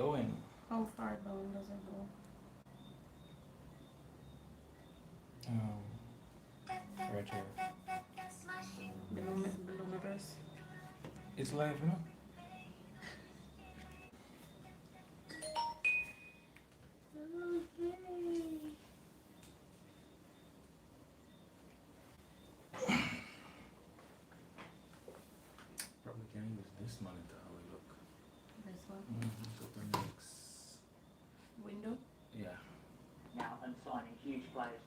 going. How far down does it go? Right here. Below my breast? It's live, you know? Okay. Probably can use this monitor how we look. This one? So the next. Window? Yeah. Now I'm signing huge players.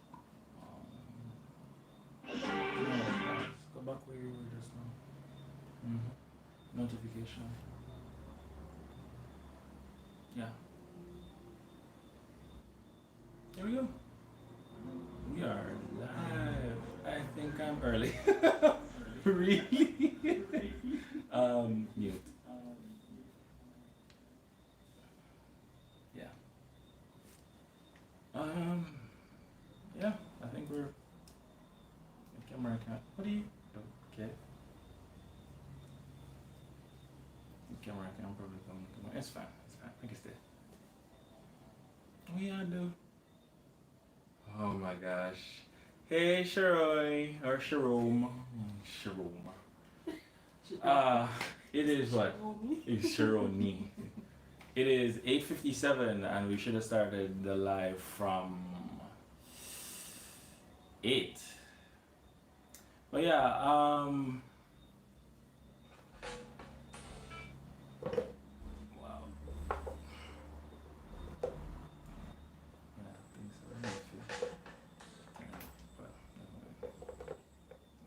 No, go back where you were just now. Notification. Yeah. Here we go. We are live. I think I'm early. Really? Mute. Yeah. Yeah, I think we're. The camera can't. What do you. Okay. The camera can probably come. It's fine. It's fine. I can stay. We are do. Oh my gosh. Hey, Sharoy. Or Sharome. Sharome. It is what? It's Sharoni. It is 8:57 and we should have started the live from 8. But yeah, wow. Yeah, I think so. Let me feel.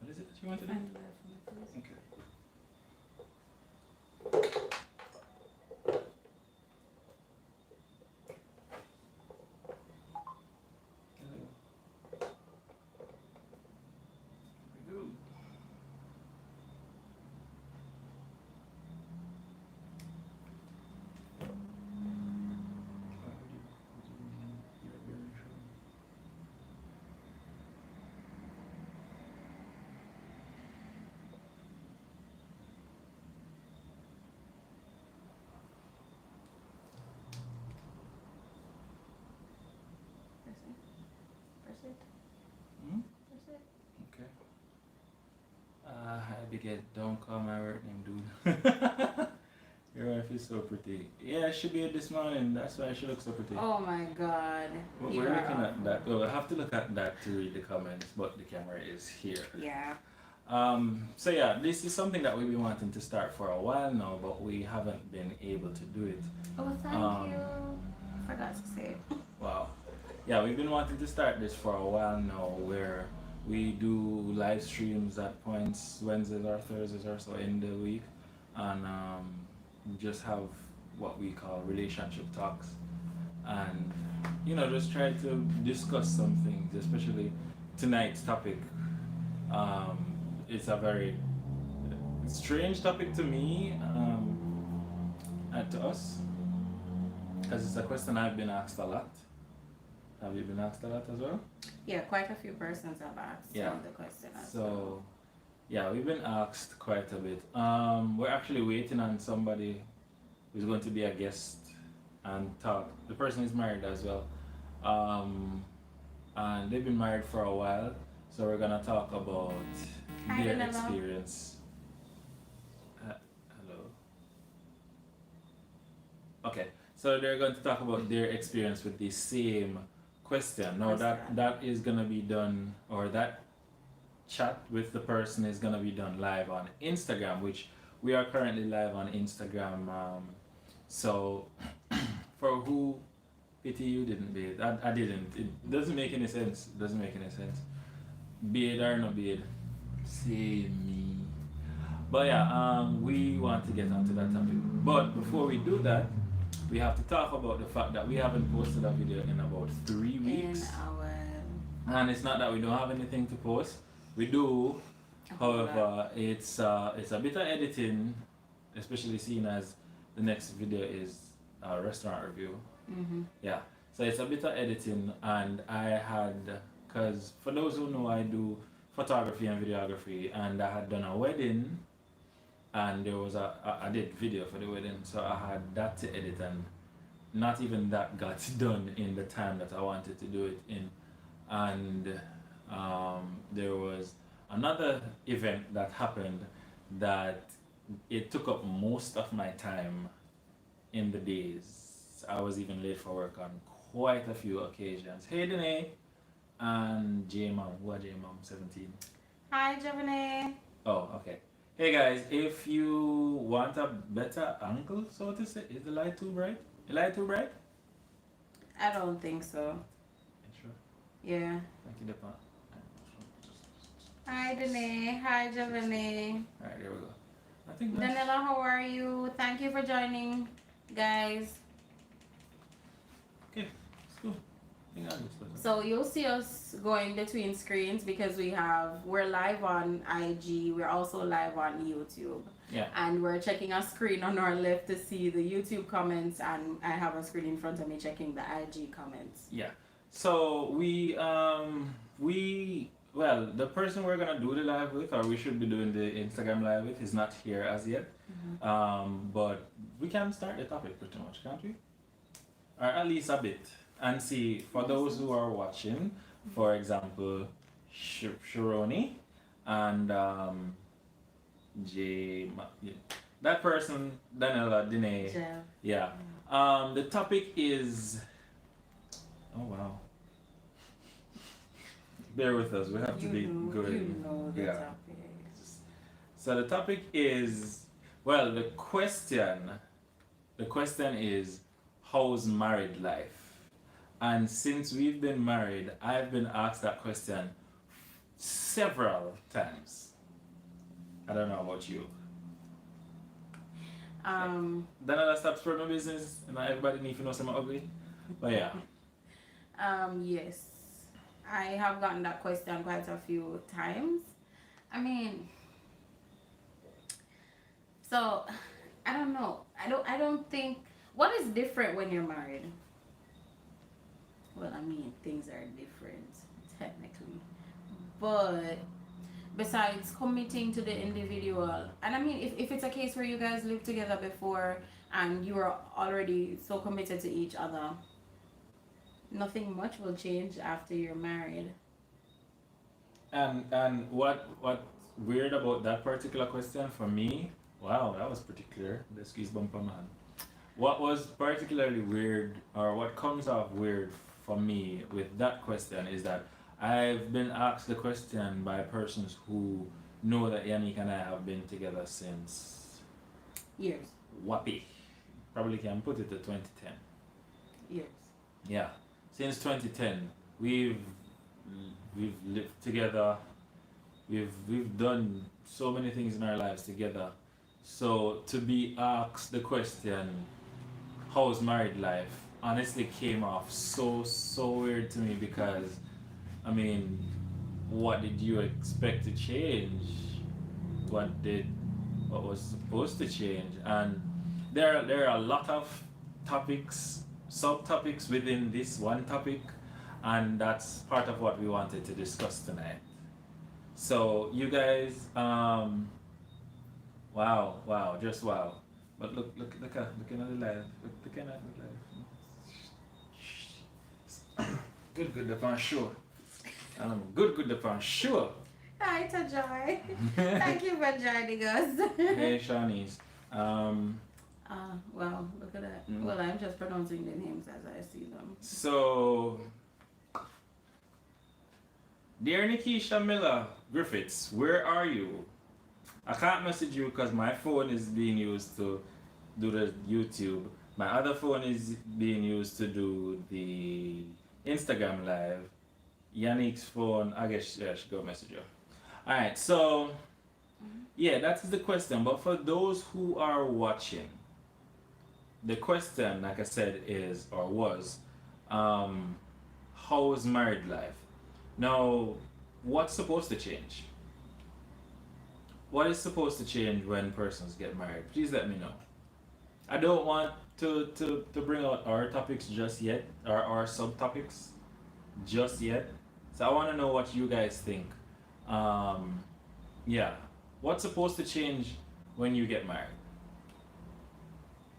What is it that you want to do? Okay. Press it. Hmm? Press it. Okay. Abigail, don't call my work name, dude. Your wife is so pretty. Yeah, she be this morning. That's why she looks so pretty. Oh my god. We're looking at that. Well, I have to look at that to read the comments, but the camera is here. Yeah. So yeah, this is something that we've been wanting to start for a while now, but we haven't been able to do it. Oh, thank you. I forgot to say it. Wow. Yeah, we've been wanting to start this for a while now, where we do live streams at points Wednesdays or Thursdays or so in the week, and we just have what we call relationship talks, and just try to discuss some things, especially tonight's topic. It's a very strange topic to me, and to us, because it's a question I've been asked a lot. Have you been asked a lot as well? Yeah, quite a few persons have asked the question as well. So, yeah, we've been asked quite a bit. We're actually waiting on somebody who's going to be a guest and talk. The person is married as well. And they've been married for a while. So we're going to talk about their experience. Hello. Okay, so they're going to talk about their experience with the same question. Now that is going to be done, or that chat with the person is going to be done live on Instagram, which we are currently live on Instagram. So for who pity you didn't bathe, I didn't. It doesn't make any sense. Bathe or no bathe, say me. But yeah, we want to get onto that topic. But before we do that, we have to talk about the fact that we haven't posted a video in about 3 weeks. And it's not that we don't have anything to post. We do. However, it's a bit of editing, especially seeing as the next video is a restaurant review. Yeah. So it's a bit of editing, and I had, because for those who know, I do photography and videography, and I had done a wedding, and there was I did video for the wedding, so I had that to edit, and not even that got done in the time that I wanted to do it in. And there was another event that happened that it took up most of my time in the days. I was even late for work on quite a few occasions. Hey Danae and J Mom, who are J Mom 17. Hi, Javane. Oh, okay. Hey guys, if you want a better angle, so to say, is the light too bright? The light too bright? I don't think so. Sure. Yeah. Thank you, Depa. Hi, Danae. Hi, Javane. Alright, there we go. I think that's... Danila, how are you? Thank you for joining, guys. Okay, let's go. I think that looks better. So you'll see us going between screens because we're live on IG. We're also live on YouTube. Yeah. And we're checking a screen on our left to see the YouTube comments, and I have a screen in front of me checking the IG comments. Yeah. So well, the person we're gonna do the live with, or we should be doing the Instagram live with, is not here as yet. But we can start the topic pretty much, can't we? Or at least a bit, and see for those who are watching, for example, Shironi and that person, Daniela, Dine. Jeff. Yeah. The topic is. Oh wow. Bear with us. We have to be good. You know the topic. So the topic is, well, the question is, how's married life? And since we've been married, I've been asked that question several times. I don't know about you. Then I'll stop spreading my business, and everybody need to know something ugly. But yeah. Yes. I have gotten that question quite a few times. I mean, so I don't know. I don't think, what is different when you're married? Well, I mean, things are different technically. But besides committing to the individual, and I mean, if it's a case where you guys lived together before and you were already so committed to each other, nothing much will change after you're married. And what weird about that particular question for me? Wow, that was pretty clear. The excuse bumper man. What was particularly weird, or what comes off weird for me with that question, is that I've been asked the question by persons who know that Yannick and I have been together since Years. Wappy. Probably can put it to 2010. Years. Yeah. Since 2010, we've lived together. We've done so many things in our lives together. So to be asked the question, how's married life, honestly came off so weird to me, because I mean, what did you expect to change? What was supposed to change? And there are a lot of topics, subtopics within this one topic, and that's part of what we wanted to discuss tonight. So you guys, wow, just wow. But look at the live. Look at the live. Good upon sure. Good upon sure. Hi, Tajoy. Thank you for joining us. Hey, Shawnees. Well, look at that. Well, I'm just pronouncing the names as I see them. So, dear Nikisha Miller Griffiths, where are you? I can't message you because my phone is being used to do the YouTube. My other phone is being used to do the Instagram live. Yannick's phone, I guess I should go message you. Alright, so yeah, that is the question. But for those who are watching, the question, like I said, is or was, how is married life? Now, what's supposed to change? What is supposed to change when persons get married? Please let me know. I don't want to bring out our topics just yet, or our subtopics just yet. So I want to know what you guys think. Yeah. What's supposed to change when you get married?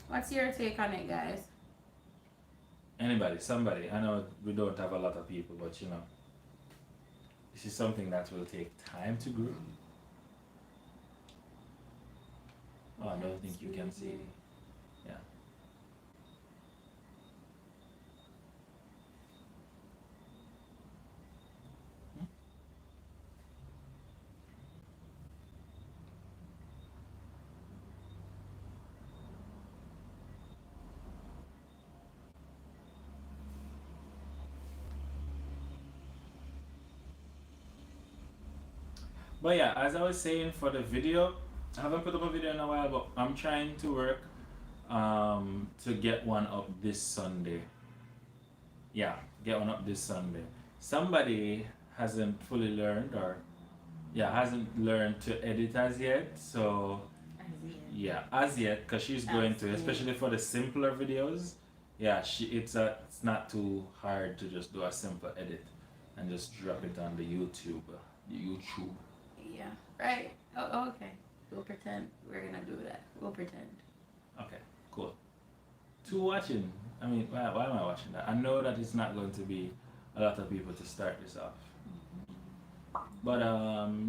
What's your take on it, guys? Anybody, somebody. I know we don't have a lot of people, but you know, this is something that will take time to grow. Oh, I don't think you can see. Yeah. But yeah, as I was saying for the video, I haven't put up a video in a while, but I'm trying to work to get one up this Sunday. Yeah, get one up this Sunday. Somebody hasn't fully learned or yeah, hasn't learned to edit as yet, so yeah, as yet, because she's going to, especially for the simpler videos. Yeah, it's not too hard to just do a simple edit and just drop it on the YouTube. Yeah. Right. Oh, okay. We'll pretend we're gonna do that. We'll pretend. Okay, cool. Two watching. I mean, why am I watching that? I know that it's not going to be a lot of people to start this off. But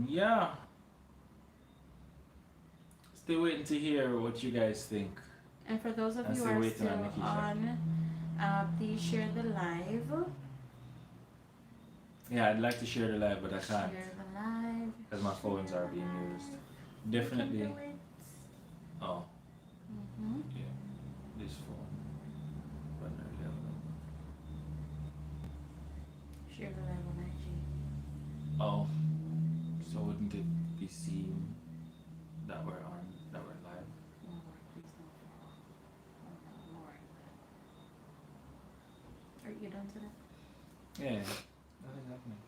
yeah. Still waiting to hear what you guys think. And for those of I'm you still who are waiting still on Nikisha. on, please share the live. Yeah, I'd like to share the live, but I can't Share the live. because my phones are being used. Definitely. You can do it. Oh, Mhm. yeah. This phone. But no, yeah, Share the live on IG. no. Oh, so wouldn't it be seen that we're live? Oh Lord, please don't fall. Oh no, Lord. Are you done today? Yeah, nothing's happening.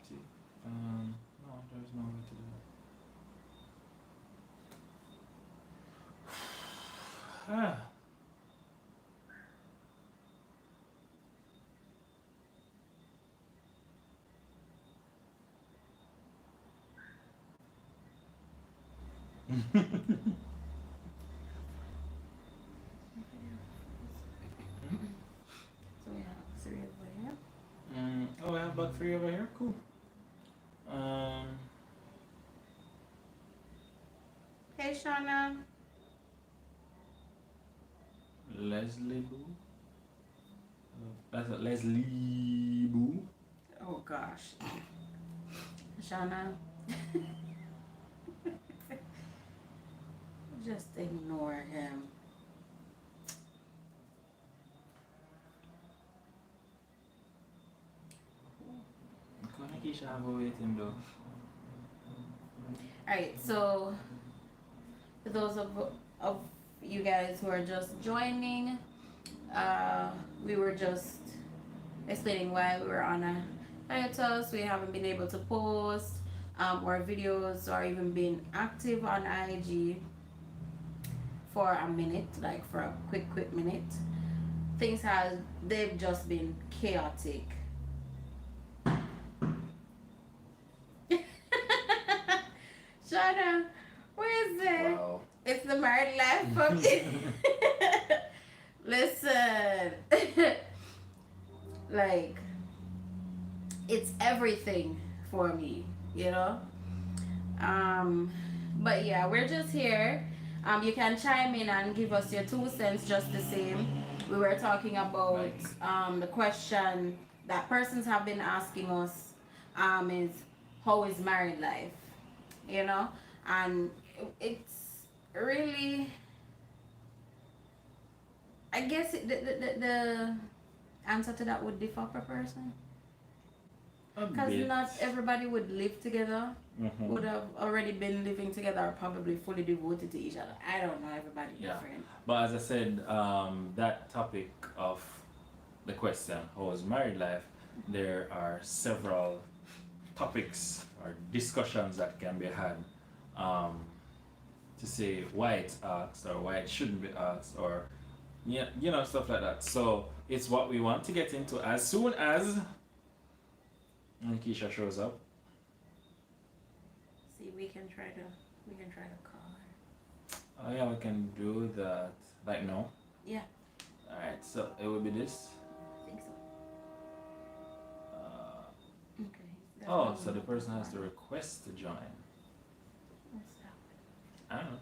See, no, there's no way to do that. Ah. So we have three over here. Oh, I have about 3 over here. Cool. Hey Shauna. Leslie Boo. That's a Leslie Boo. Oh gosh. Shauna. Just ignore him. Nikisha have a waiting though. Alright, so for those of you guys who are just joining, we were just explaining why we were on a hiatus. We haven't been able to post our videos or even been active on IG for a minute, like for a quick minute. They've just been chaotic. Shana, where is it? Wow. It's the married life puppy. Listen, like, it's everything for me, you know? But yeah, we're just here. You can chime in and give us your 2 cents just the same. We were talking about the question that persons have been asking us is how is married life, you know? And it's really, I guess the answer to that would differ per person. Because not everybody would live together, would have already been living together or probably fully devoted to each other. I don't know, everybody different. But as I said, that topic of the question, how is married life, there are several topics or discussions that can be had to say why it's asked or why it shouldn't be asked or yeah, you know, stuff like that. So it's what we want to get into as soon as Keisha shows up. See, we can try to call her. Oh yeah, we can do that. Like no. Yeah, Alright, so it would be this. I think so. Okay. Oh, so the person has to request to join. What's that I don't know.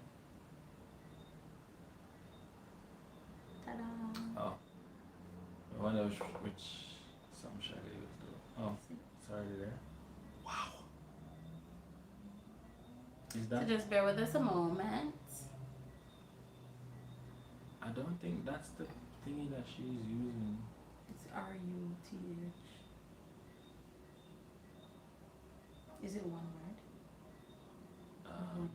one? Ta-da! Oh. I wonder which some should I able to do. Oh, it's already there. Wow. Is So that? just bear with us a moment. I don't think that's the thingy that she's using. It's RUTH. Is it one word? Um,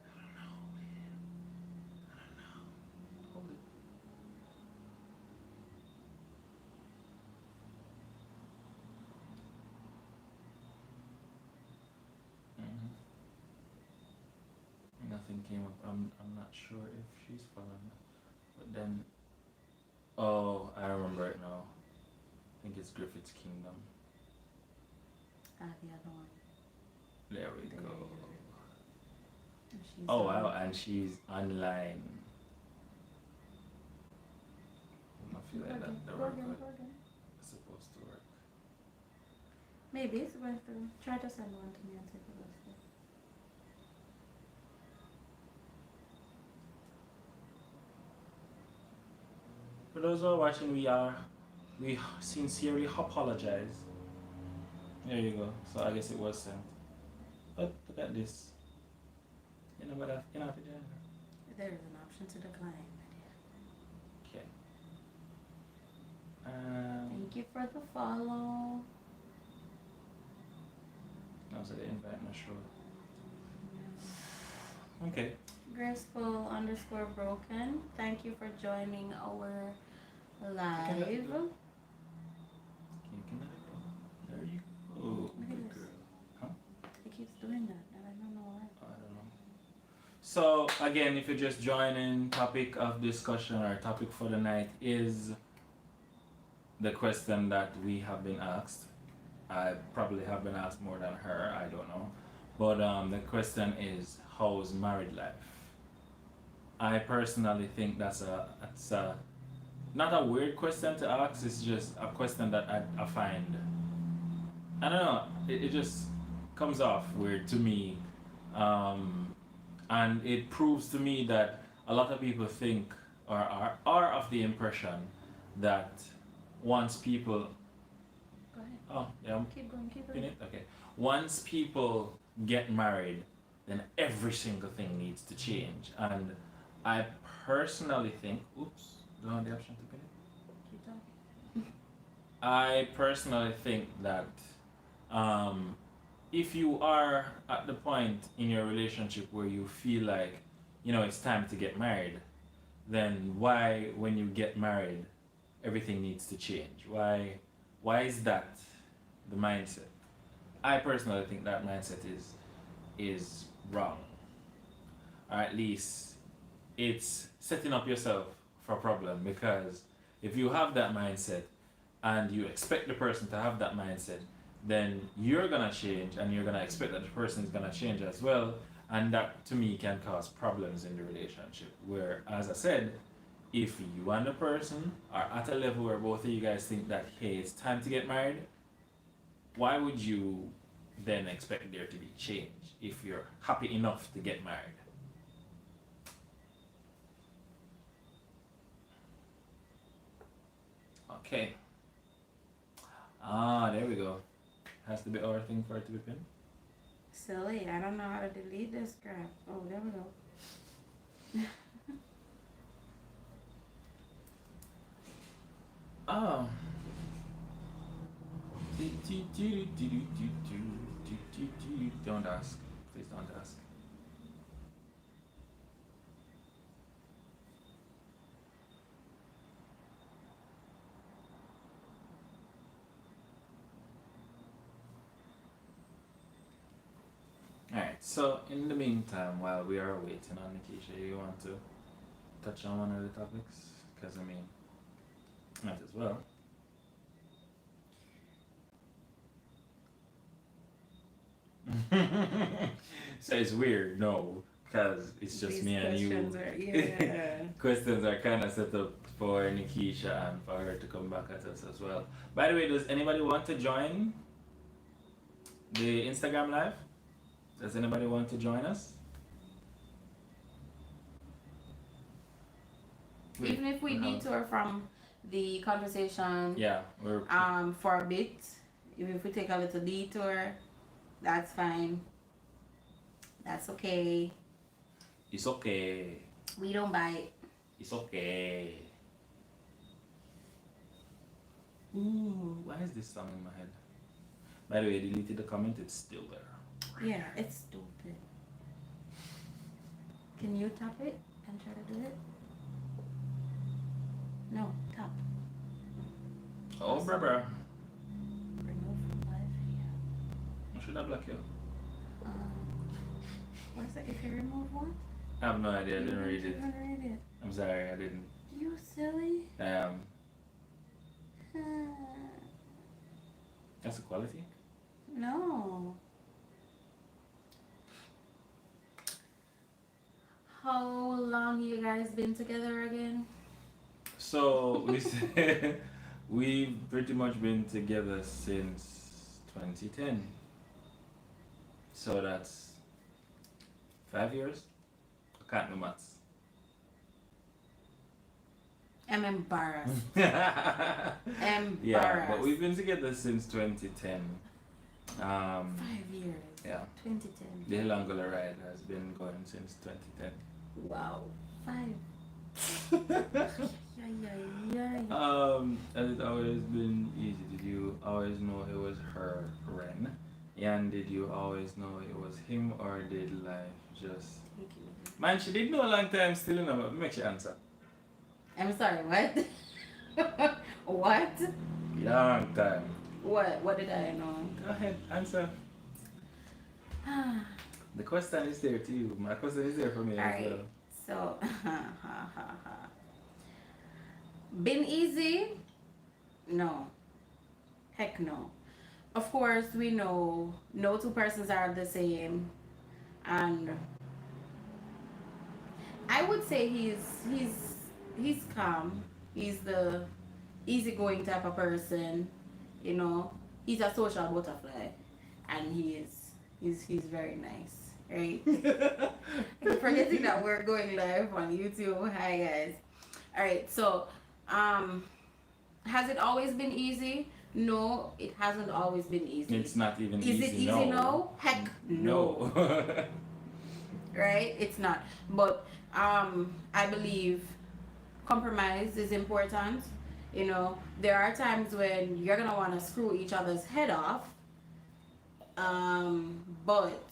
I don't know, man. I don't know. Hold it. Mhm. Nothing came up. I'm not sure if she's following. But then, oh, I remember it now. I think it's Griffith's Kingdom. Ah, the other one. There we There go. you go. And she's Oh on- wow, and she's online. I feel like that the work is supposed to work. Maybe it's worth to try to send one to me and take a look. For those who are watching, we sincerely apologize. There you go. So I guess it was sent. But look at this. You know what? You know what to do. There is an option to decline. Okay. Thank you for the follow. No, so the invite not sure. Okay. Graceful _ broken. Thank you for joining our live. Can I go? There you go. Look at Good this. girl. Huh? It keeps doing that, and I don't know why. I don't know. So again, if you're just joining, topic of discussion or topic for the night is the question that we have been asked. I probably have been asked more than her, I don't know. But the question is, how's married life? I personally think it's a not a weird question to ask, it's just a question that I find, I don't know, it just comes off weird to me. And it proves to me that a lot of people think or are of the impression that once people, Go ahead. oh yeah, Keep going, keep in going. it, okay, once people get married, then every single thing needs to change. And I personally think, oops, don't have the option to pin it. Keep talking. I personally think that if you are at the point in your relationship where you feel like, you know, it's time to get married, then why, when you get married, everything needs to change? Why is that the mindset? I personally think that mindset is wrong. Or at least it's setting up yourself for a problem, because if you have that mindset and you expect the person to have that mindset, then you're gonna change and you're gonna expect that the person is gonna change as well, and that to me can cause problems in the relationship. Where, as I said, if you and the person are at a level where both of you guys think that, hey, it's time to get married, why would you then expect there to be change if you're happy enough to get married? Okay. Ah, there we go. Has to be our thing for it to be pinned. Silly, I don't know how to delete this crap. Oh, there we go. Oh. Don't ask. Please don't ask. Alright, so in the meantime, while we are waiting on Nikisha, you want to touch on one of the topics? Because I mean, might as well. So it's weird, no. because it's just These me and you. questions are, yeah. Questions are kind of set up for Nikisha and for her to come back at us as well. By the way, does anybody want to join the Instagram live? Does anybody want to join us? Even if we detour from the conversation, yeah, we're for a bit, even if we take a little detour, that's fine. That's okay. It's okay. We don't bite. It's okay. Ooh, why is this song in my head? By the way, I deleted the comment, it's still there. Yeah, it's stupid. Can you tap it and try to do it? No, tap. Oh, bruh. Remove from live video. I should have blocked you. What is it? If you remove one? I have no idea, I didn't read it. You didn't read it. I'm sorry, I didn't. You silly. I am. That's a quality? No. How long you guys been together again? So we said we've pretty much been together since 2010. So that's 5 years. I can't do maths. I'm embarrassed. Embarrassed. Yeah, but we've been together since 2010. 5 years. Yeah. 2010. The Hilangula ride has been going since 2010. Wow. 5. Has it always been easy? Did you always know it was her, Ren? And did you always know it was him, or did life just... Thank you. Man, she did know a long time still, you know, but make she answer. I'm sorry, what? What? Long time. What did I know? Go ahead, answer. The question is there to you. My question is there for me as Alright, well. so been easy? No. Heck no. Of course, we know no two persons are the same, and I would say he's calm. He's the easygoing type of person, you know. He's a social butterfly, and he's very nice, right? I'm forgetting that we're going live on YouTube. Hi guys. All right, so has it always been easy? No, it hasn't always been easy. It's not even easy. Is it easy now? Heck no. Right? It's not. But I believe compromise is important. You know, there are times when you're gonna want to screw each other's head off, but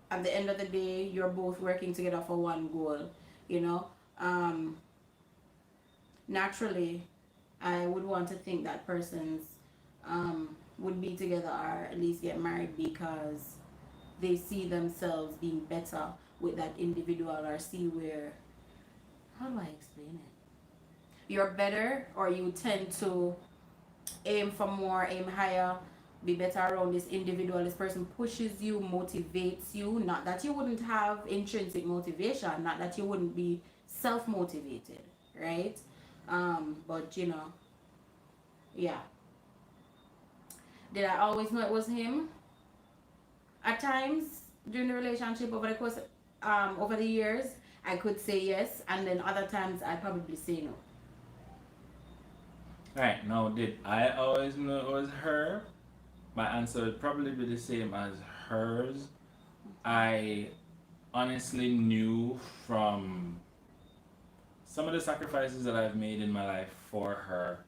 at the end of the day, you're both working together for one goal. You know, naturally, I would want to think that persons would be together or at least get married because they see themselves being better with that individual, or see where, how do I explain it? You're better, or you tend to aim for more, aim higher, be better around this individual. This person pushes you, motivates you. Not that you wouldn't have intrinsic motivation, not that you wouldn't be self-motivated, right? But you know, yeah. Did I always know it was him? At times during the relationship, over the course, over the years, I could say yes, and then other times I probably say no. Alright, now did I always know it was her? My answer would probably be the same as hers. I honestly knew from some of the sacrifices that I've made in my life for her,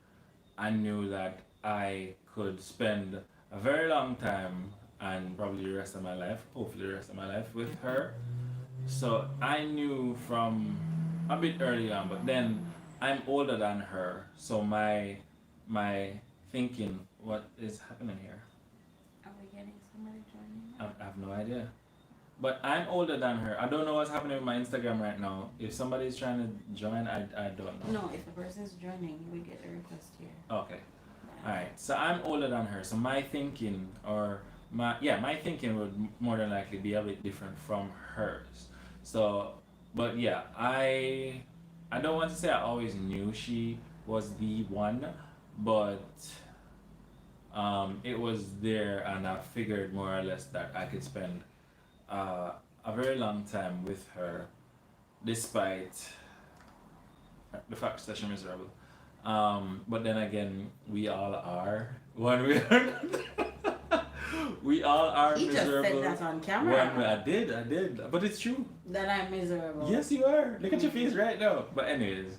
I knew that I could spend a very long time and probably the rest of my life, hopefully the rest of my life, with her. So I knew from a bit early on, but then I'm older than her, so my thinking, what is happening here? Are we getting somebody joining? I have no idea. But I'm older than her. I don't know what's happening with my Instagram right now. If somebody's trying to join, I don't know. No, if a person's joining, we get a request here. Okay. Alright. So I'm older than her. So my thinking, or my thinking would more than likely be a bit different from hers. So, but yeah, I don't want to say I always knew she was the one, but it was there, and I figured more or less that I could spend uh, a very long time with her, despite the fact that she's miserable. But then again, we all are when we are. We all are He just said miserable. that on When camera. I did, but it's true. That I'm miserable. Yes, you are. Look at your face right now. But anyways,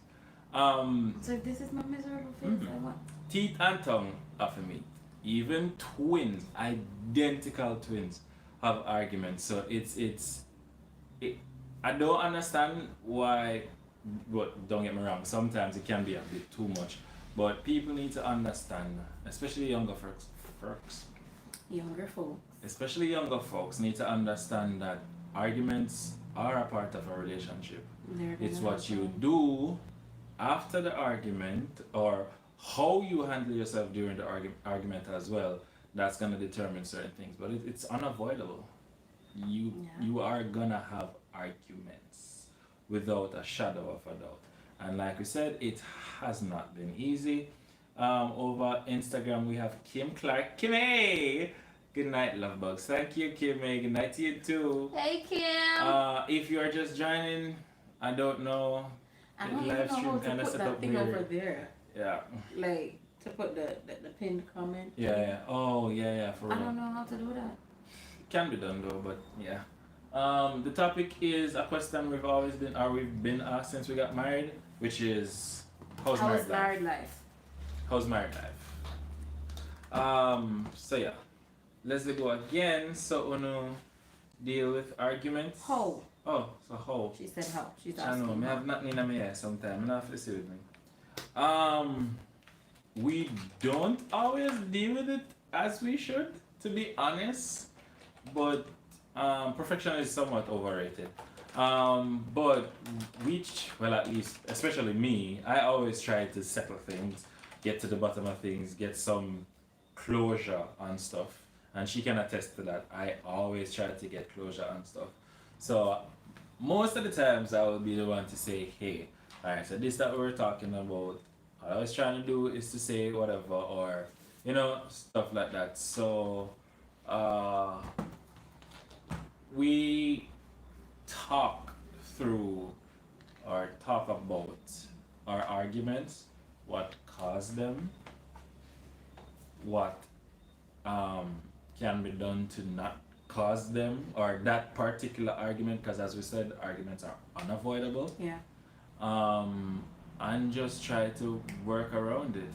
So if this is my miserable face, Mhm. I want. teeth and tongue often meet. Even twins, identical twins, have arguments. So it. I don't understand why. But don't get me wrong. Sometimes it can be a bit too much. But people need to understand, especially younger folks, Younger folks. especially younger folks need to understand that arguments are a part of a relationship. They're It's gonna what you happen. do after the argument, or how you handle yourself during the argument as well, that's going to determine certain things. But it's unavoidable. You Yeah. you are gonna have arguments without a shadow of a doubt. And like we said, it has not been easy. Over Instagram we have Kim Clark. Kimmy! Good night, love bugs. Thank you, Kimmy. Good night to you too. Hey Kim. If you are just joining, I don't know. I The don't even live know how stream to kind of put set that up thing over weird. there. Yeah. Like to put the pinned comment. Yeah, yeah. Oh, yeah, yeah, for I real. don't know how to do that. Can be done though, but yeah. The topic is a question we've been asked since we got married, which is how's How married is life? married life? How's married life? So yeah, let's go again. So uno deal with arguments. How? Oh, so how? She said how. She's I know, asking me how. have nothing in my ear sometimes. I have to see with me. We don't always deal with it as we should, to be honest. But perfection is somewhat overrated. But well, at least, especially me, I always try to settle things, get to the bottom of things, get some closure on stuff. And she can attest to that. I always try to get closure on stuff. So most of the times I will be the one to say, hey, alright, so this that we're talking about, what I was trying to do is to say whatever, or stuff like that. So uh we talk through or talk about our arguments, what caused them, what can be done to not cause them, or that particular argument, because as we said, arguments are unavoidable, Yeah. and just try to work around it.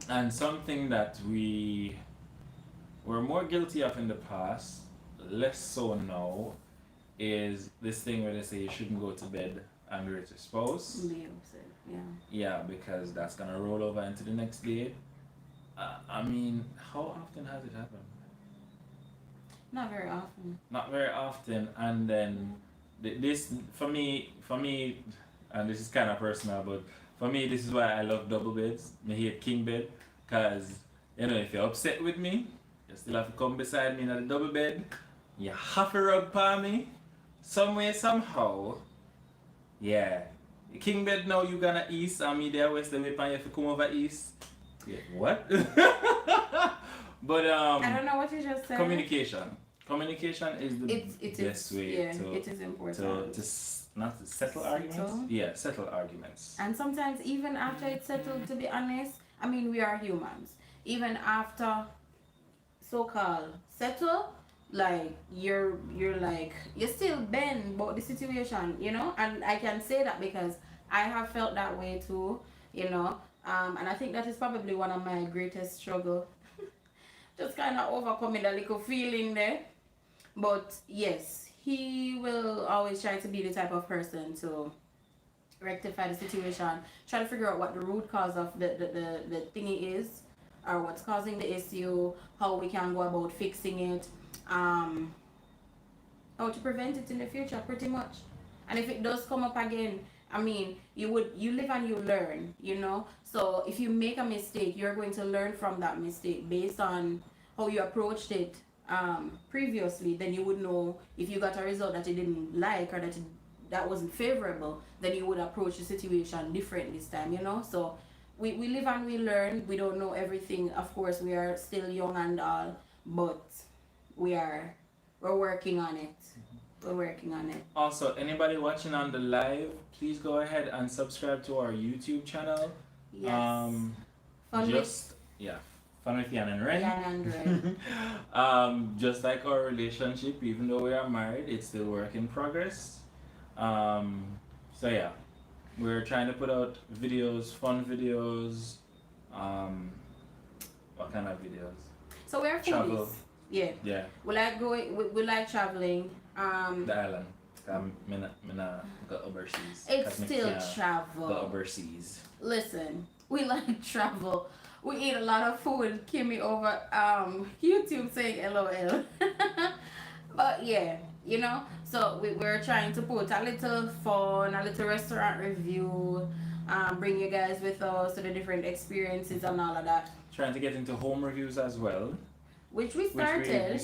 And something that we were more guilty of in the past, less so now, is this thing where they say you shouldn't go to bed angry at your spouse. Leo said, yeah. Yeah, because that's gonna roll over into the next day. I mean, how often has it happened? Not very often. Not very often. And then this for me, and this is kind of personal, but for me, this is why I love double beds. I hate king bed, cause if you're upset with me, you still have to come beside me in the double bed. You have to rub on me, some way somehow. Yeah. The king bed now you gonna east, and me there west the way pan you have to come over east. Yeah, what? But I don't know what you just said. communication. Communication is the It best is, way yeah, to it is important. not to settle arguments. Settle. Yeah, settle arguments. And sometimes even after it's settled, to be honest, I mean we are humans. Even after so-called settle, like you're like you still bend about the situation, and I can say that because I have felt that way too, and I think that is probably one of my greatest struggle. Just kind of overcoming that little feeling there. But yes, he will always try to be the type of person to rectify the situation, try to figure out what the root cause of the thingy is, or what's causing the issue, how we can go about fixing it, how to prevent it in the future, pretty much. And if it does come up again, I mean, you live and you learn, So if you make a mistake, you're going to learn from that mistake based on how you approached it previously, then you would know if you got a result that you didn't like or that wasn't favorable, then you would approach the situation different this time, you know. So we live and we learn. We don't know everything. Of course, we are still young and all, but we're working on it. We're working on it. Also, anybody watching on the live, please go ahead and subscribe to our YouTube channel. Yes. Fun with Yan and Ren. Yan and Ren. Just like our relationship, even though we are married, it's still work in progress. So yeah, we're trying to put out videos, fun videos. What kind of videos? So we're Travel. foodies. Yeah. Yeah. We like going. We like traveling. The island. Me not go overseas. It's 'Cause me still can't travel. go overseas. Listen, we like travel. We eat a lot of food. Kimmy over YouTube saying LOL. But yeah, you know. So we're trying to put a little fun, a little restaurant review, bring you guys with us to the different experiences and all of that. Trying to get into home reviews as well. Which we started. We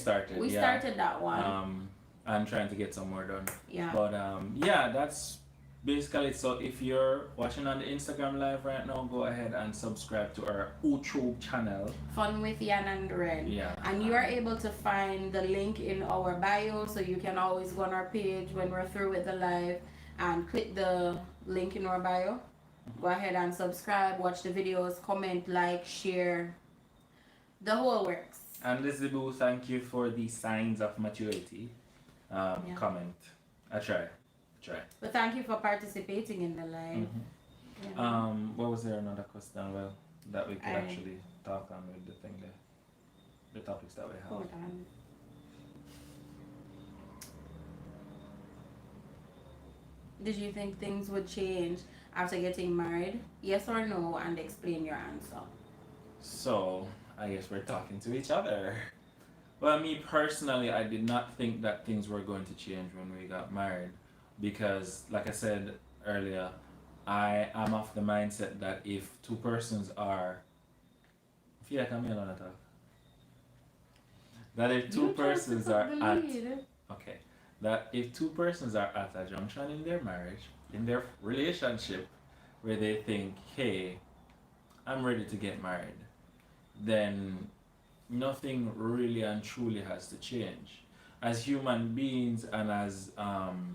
started that one. I'm trying to get some more done. Yeah. But yeah, that's basically it. So if you're watching on the Instagram live right now, go ahead and subscribe to our YouTube channel. Fun with Yan and Ren. Yeah. And you are able to find the link in our bio, so you can always go on our page when we're through with the live and click the link in our bio. Go ahead and subscribe, watch the videos, comment, like, share. The whole works. And Lizzie Boo, thank you for the signs of maturity. Comment. I try. But thank you for participating in the live. Yeah. What was there another question? Well, that we could actually talk on with the thing there. The topics that we have. Hold on. Did you think things would change after getting married? Yes or no, and explain your answer. So, I guess we're talking to each other. Well, me personally, I did not think that things were going to change when we got married. Because, like I said earlier, I am of the mindset that if two persons are... I feel like I'm here on a talk. That if two persons are at... Okay. That if two persons are at a junction in their marriage, in their relationship, where they think, hey, I'm ready to get married, then nothing really and truly has to change. As human beings and as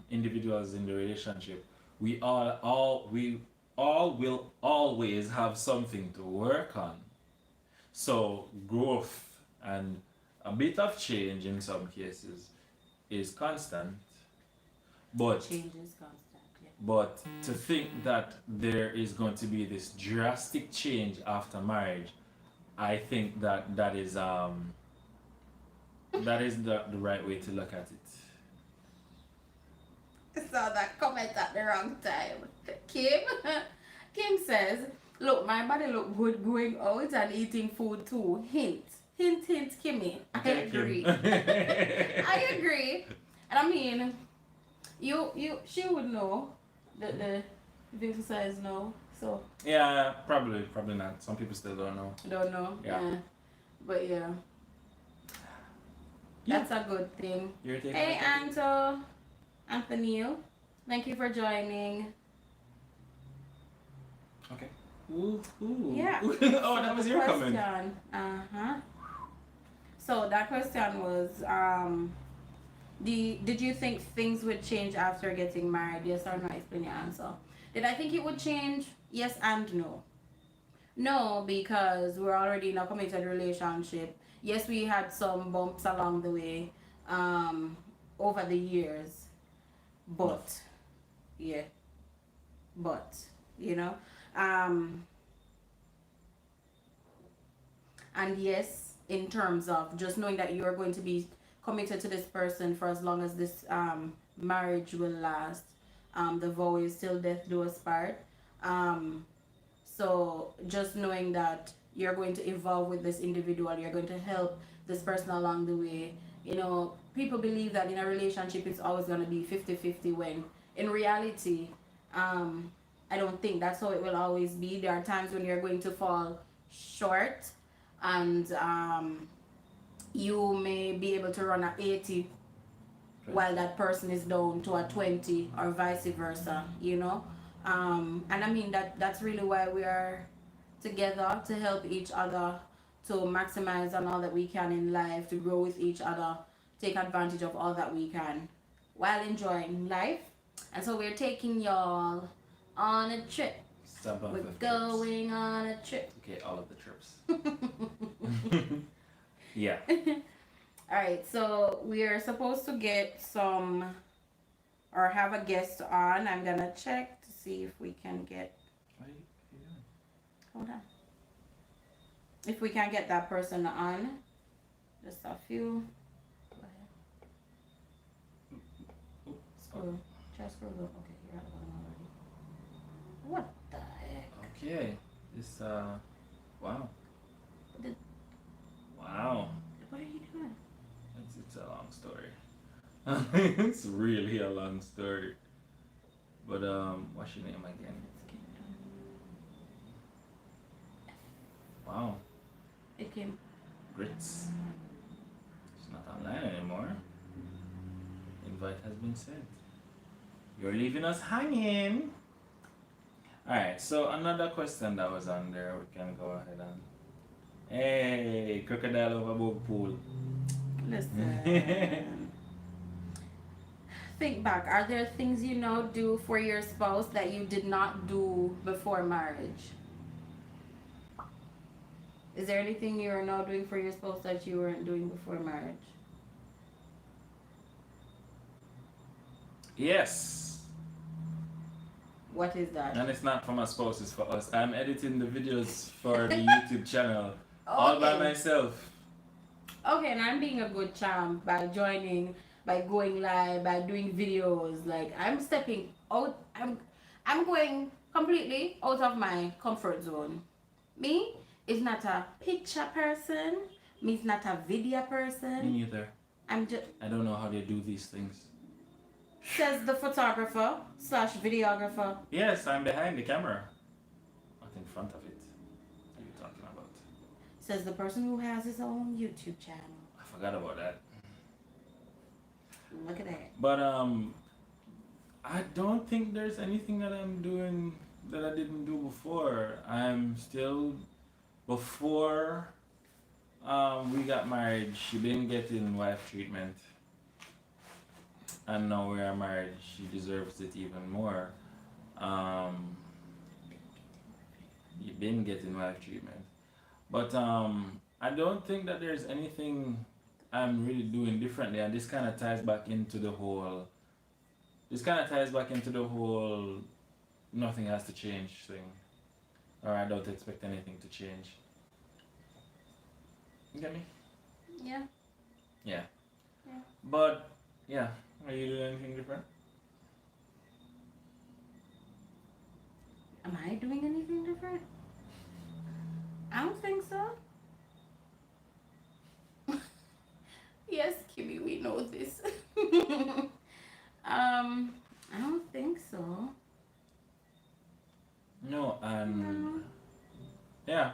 individuals in the relationship, we all will always have something to work on. So growth and a bit of change in some cases is constant, but change is constant. Yeah. But to think that there is going to be this drastic change after marriage, I think that is the right way to look at it. I saw that comment at the wrong time. Kim says, look, my body look good going out and eating food too. Hint, Kimmy. I agree. I agree. And I mean, she would know the view size no. So yeah, probably not. Some people still don't know. Don't know. Yeah. But yeah. That's a good thing. Hey, Anthony, thank you for joining. Okay. Ooh. Yeah. Oh, that was your comment. So that question was, did you think things would change after getting married? Yes or no? Explain your answer. Did I think it would change? Yes and no. No, because we're already in a committed relationship. Yes, we had some bumps along the way, over the years, but you know, and yes, in terms of just knowing that you are going to be committed to this person for as long as this marriage will last. The vow is till death do us part. So just knowing that you're going to evolve with this individual, you're going to help this person along the way. You know, people believe that in a relationship it's always going to be 50-50 when in reality, I don't think that's how it will always be. There are times when you're going to fall short and you may be able to run at 80 while that person is down to a 20 or vice versa, you know. And I mean that's really why we are together, to help each other, to maximize on all that we can in life, to grow with each other, take advantage of all that we can while enjoying life. And so we're taking y'all on a trip. Some of We're the trips. going on a trip. Okay, all of the trips. Yeah. Alright, so we are supposed to get some or have a guest on. I'm gonna check to see if we can get, What are you doing? hold on. If we can get that person on. Just a few. Go ahead. Scroll. Try scroll up. Okay, you're at the bottom already. What the heck? Okay. This wow. Did- Wow. What are you doing? It's a long story. It's really a long story. But what's your name again? Let's get it done. Wow. It came. Grits. It's not online anymore. Invite has been sent. You're leaving us hanging. Alright, so another question that was on there, we can go ahead and. Hey, crocodile over above pool. Listen. Think back. Are there things you now do for your spouse that you did not do before marriage? Is there anything you are now doing for your spouse that you weren't doing before marriage? Yes. What is that? And it's not for my spouse, it's for us. I'm editing the videos for the YouTube channel all by myself. Okay, and I'm being a good champ by joining, by going live, by doing videos. Like I'm stepping out. I'm going completely out of my comfort zone. Me is not a picture person. Me is not a video Me person. neither. I'm just, I don't know how they do these things. says the photographer slash videographer. Yes, I'm behind the camera. Not in front of it. What are you talking about? Says the person who has his own YouTube channel. I forgot about that. Look at that. But I don't think there's anything that I'm doing that I didn't do before. I'm still before we got married, she been getting wife treatment. And now we are married, she deserves it even more. You've been getting wife treatment. But I don't think that there's anything I'm really doing differently, and this kind of ties back into the whole nothing has to change thing, or I don't expect anything to change. You get me? Yeah. Yeah. Yeah. But yeah, are you doing anything different? Am I doing anything different? I don't think so. Yes, Kimmy, we know this. I don't think so. No, and No. yeah.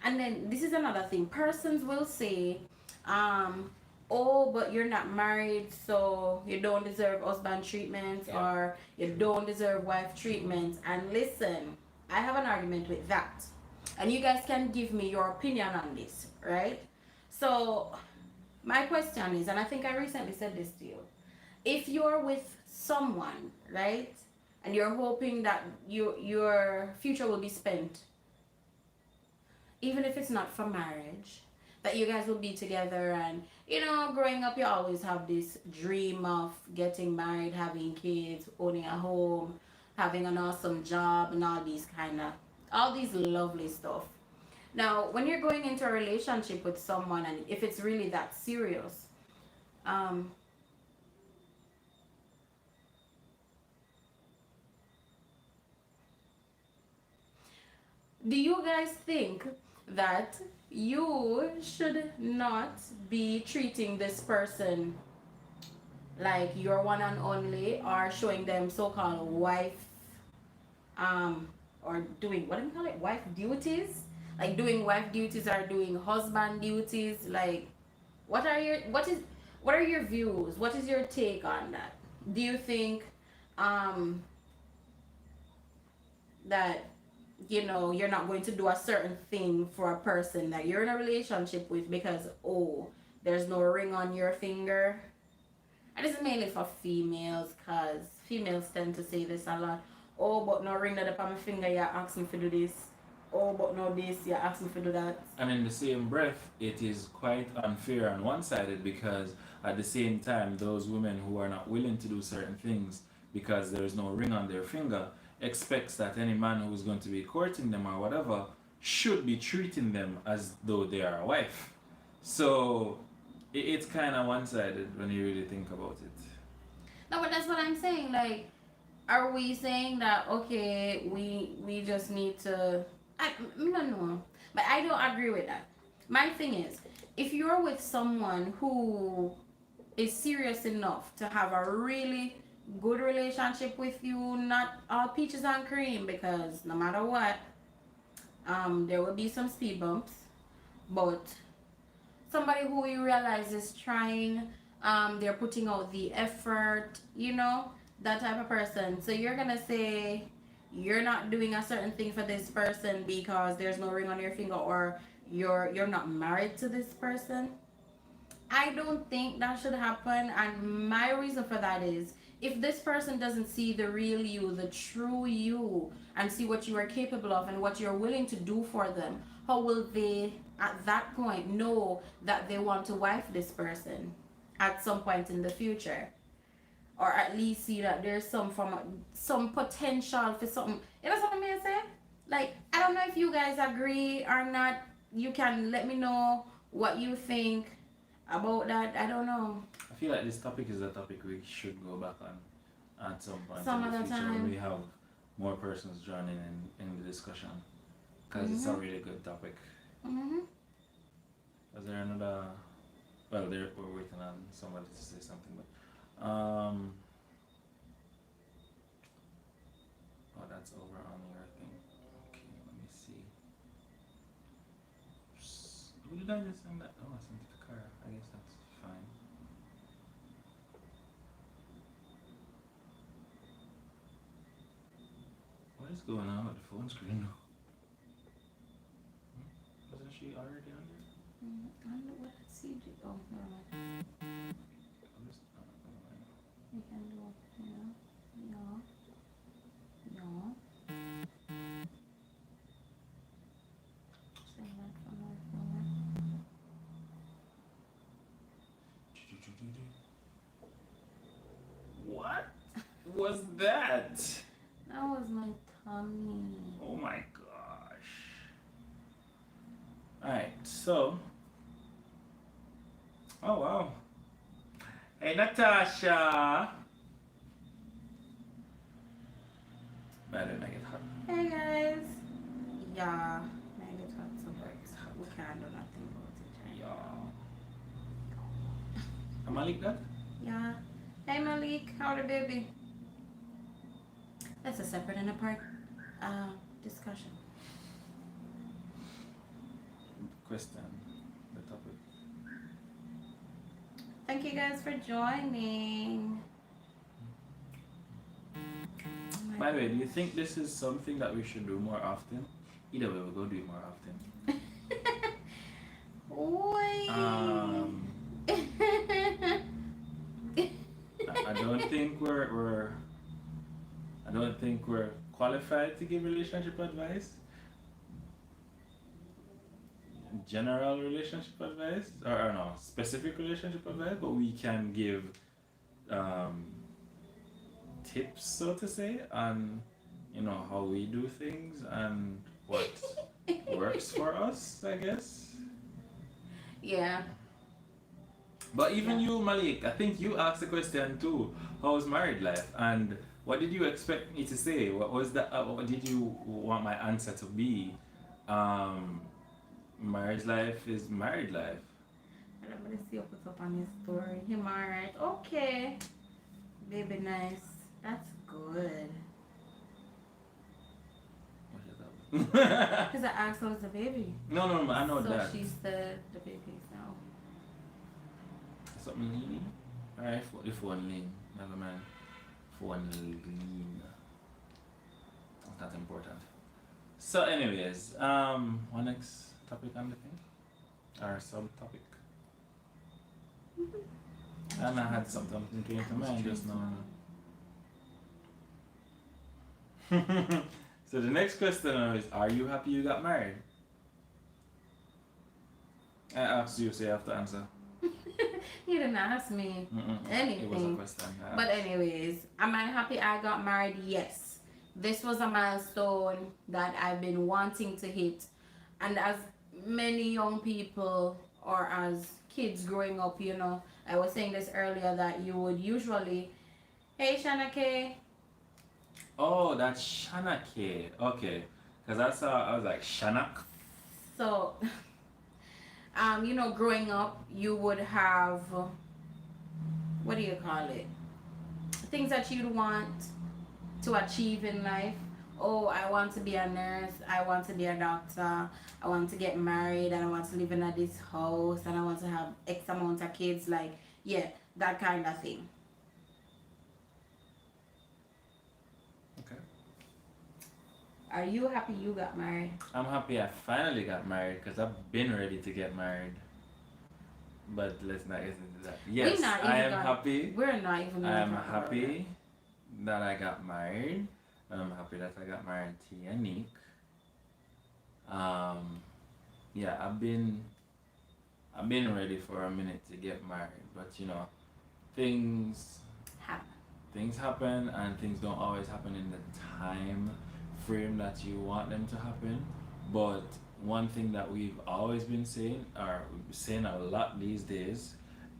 And then this is another thing. Persons will say, oh, but you're not married, so you don't deserve husband treatment, Yeah. or you don't deserve wife treatment. And listen, I have an argument with that. And you guys can give me your opinion on this, right? So my question is, and I think I recently said this to you, if you're with someone, right, and you're hoping that your future will be spent, even if it's not for marriage, that you guys will be together, and you know, growing up you always have this dream of getting married, having kids, owning a home, having an awesome job, and all these lovely stuff. Now when you're going into a relationship with someone, and if it's really that serious, do you guys think that you should not be treating this person like your one and only, or showing them so-called wife, or doing, wife duties, like doing wife duties or doing husband duties? Like, What are your views? What is your take on that? Do you think um that you're not going to do a certain thing for a person that you're in a relationship with because there's no ring on your finger? And this is mainly for females, because females tend to say this a lot. Oh, but no ring that up on my finger, you ask me to do this. Oh, but no this, you ask me to do that. And in the same breath, it is quite unfair and one-sided because at the same time, those women who are not willing to do certain things because there is no ring on their finger expects that any man who is going to be courting them or whatever should be treating them as though they are a wife. So it's kind of one-sided when you really think about it. No, but that's what I'm saying. Like, are we saying that okay, we just need to? I no no, but I don't agree with that. My thing is, if you're with someone who is serious enough to have a really good relationship with you, not all peaches and cream, because no matter what, there will be some speed bumps, but somebody who you realize is trying, they're putting out the effort, that type of person. So you're gonna say you're not doing a certain thing for this person because there's no ring on your finger, or you're not married to this person. I don't think that should happen, and my reason for that is if this person doesn't see the real you, the true you, and see what you are capable of and what you're willing to do for them, how will they at that point know that they want to wife this person at some point in the future? Or at least see that there's some potential for something. You know what I mean? Say? Like, I don't know if you guys agree or not. You can let me know what you think about that. I don't know. I feel like this topic is a topic we should go back on at some point Some in the other future time. when we have more persons joining in the discussion, because it's a really good topic. Mhm. Was there another? Well, we're waiting on somebody to say something, but oh, that's over on your thing. Okay, let me see. Who did I just send that? Oh, I sent it to Kara. I guess that's fine. What is going on with the phone screen? Wasn't she already on there? I don't know what CG. Oh, never mind. I'm just, never mind. We can do yeah. Send that from my phone. What was that? That was my tummy. Oh my gosh. Alright, so. Oh wow. Hey Natasha. Better make it hot. Hey guys. Yeah, man, it's hot, so we can't do nothing about it. Yeah. Am I like that? Yeah. Hey Malik, how the baby? That's a separate and apart discussion. Question. The topic. Thank you guys for joining. By the way, do you think this is something that we should do more often? Either way, we'll go do it more often. Oi. I don't think we're qualified to give relationship advice. General relationship advice, or no, specific relationship advice, but we can give tips, so to say, on how we do things and what works for us, I guess. Yeah. But even you, Malik, I think you asked the question too. How's married life? And what did you expect me to say? What was that? What did you want my answer to be? Marriage life is married life. And I'm gonna see what's up on his story. Him alright. Okay. Baby nice. That's good. Because I asked how's the baby. No, I know so that. she's the baby now. something lean. Alright, phone lean. Never mind. Phone lean. That's not important. So anyways, what next topic on the thing? Or subtopic? And I had something came to mind just now. So the next question is, are you happy you got married? I asked you, so you have to answer. You didn't ask me anything. It was a question. But anyways, am I happy I got married? Yes. This was a milestone that I've been wanting to hit. And as many young people or as kids growing up, you know, I was saying this earlier that you would usually, hey Shanake. Oh, that's Shanake. Okay. Because I saw, I was like, Shanak? So, you know, growing up, you would have, what do you call it? Things that you'd want to achieve in life. Oh, I want to be a nurse, I want to be a doctor, I want to get married, and I want to live in this house, and I want to have X amount of kids, like, yeah, that kind of thing. Okay. Are you happy you got married? I'm happy I finally got married because I've been ready to get married. But let's not get into that. Yes, I am happy. We're not even I am happy that I got married. I'm happy that I got married to Yannick. Yeah, I've been ready for a minute to get married, but you know, things happen and things don't always happen in the time frame that you want them to happen. But one thing that we've always been saying, or saying a lot these days,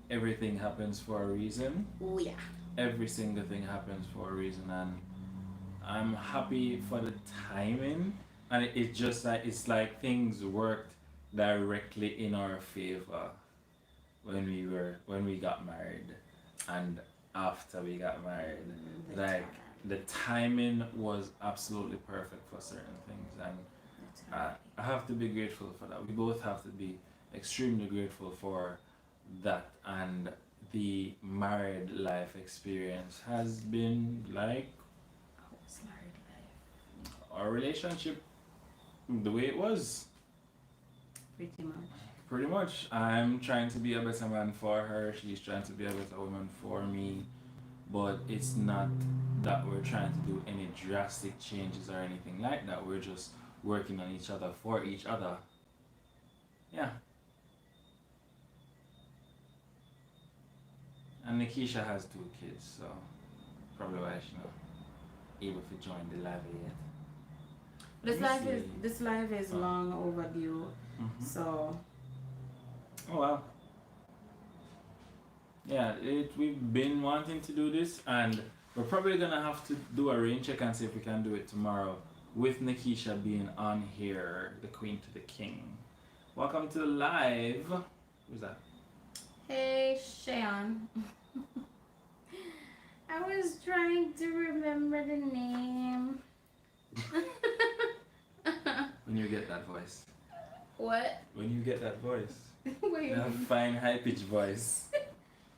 everything happens for a reason. Oh yeah. Every single thing happens for a reason, and I'm happy for the timing, and it's just like it's like things worked directly in our favor when we got married and after we got married. Like the timing was absolutely perfect for certain things, and I have to be grateful for that. We both have to be extremely grateful for that, and the married life experience has been like our relationship the way it was. Pretty much. I'm trying to be a better man for her, she's trying to be a better woman for me, but it's not that we're trying to do any drastic changes or anything like that. We're just working on each other for each other. Yeah. And Nikisha has 2 kids, so probably why she's not able to join the live yet. This live is long overdue. So. Oh wow. Yeah, we've been wanting to do this, and we're probably gonna have to do a rain check and see if we can do it tomorrow with Nikisha being on here, the queen to the king. Welcome to the live. Who's that? Hey, Sean. I was trying to remember the name. When you get that voice. What? When you get that voice. Wait. You have a fine, high-pitched voice.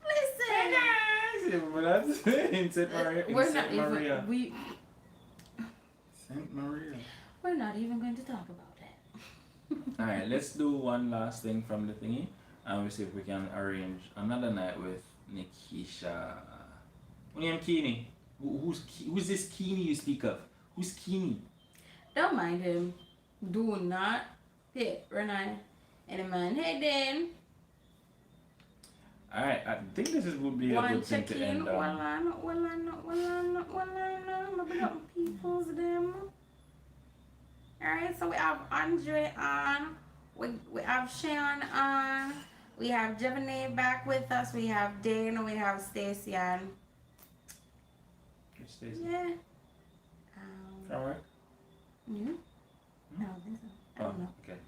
Listen. But that's in St. Maria. We're not even. St. Maria. We're not even going to talk about that. Alright, let's do one last thing from the thingy, and we'll see if we can arrange another night with Nikisha. William Keeney. Who's this Keeney you speak of? Who's Keeney? Don't mind him. Do not pick Renee any man. Hey Dan. Alright, I think this would be a good thing to end on. Well, I know. People's them. Alright, so we have Andre on. We have Sean on. We have Jevene back with us. We have Dane. We have Stacy on. Stacy? Yeah. From work? Yeah. I don't think so. I don't know. Okay.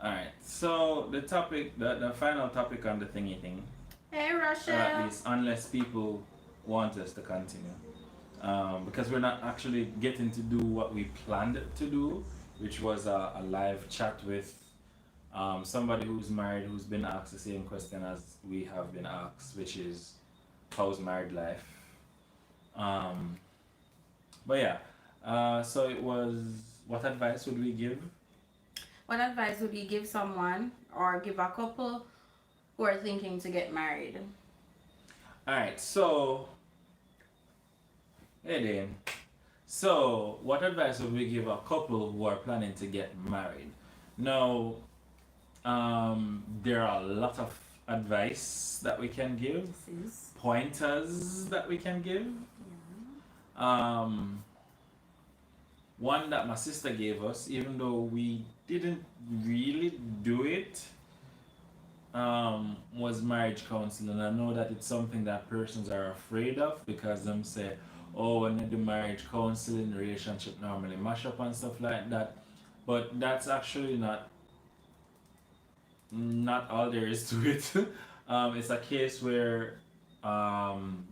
Alright, so the topic, the final topic on the thingy thing. Hey, Russia. Or at least, unless people want us to continue. Because we're not actually getting to do what we planned to do, which was a live chat with somebody who's married who's been asked the same question as we have been asked, which is how's married life. Um, but yeah, so it was. What advice would we give? What advice would you give someone or give a couple who are thinking to get married? All right, so hey Dan. So, what advice would we give a couple who are planning to get married? Now, there are a lot of advice that we can give, This is pointers that we can give. Um, one that my sister gave us, even though we didn't really do it, was marriage counseling. I know that it's something that persons are afraid of because them say, oh, when you do marriage counseling, relationship normally mash up and stuff like that. But that's actually not all there is to it. It's a case where um,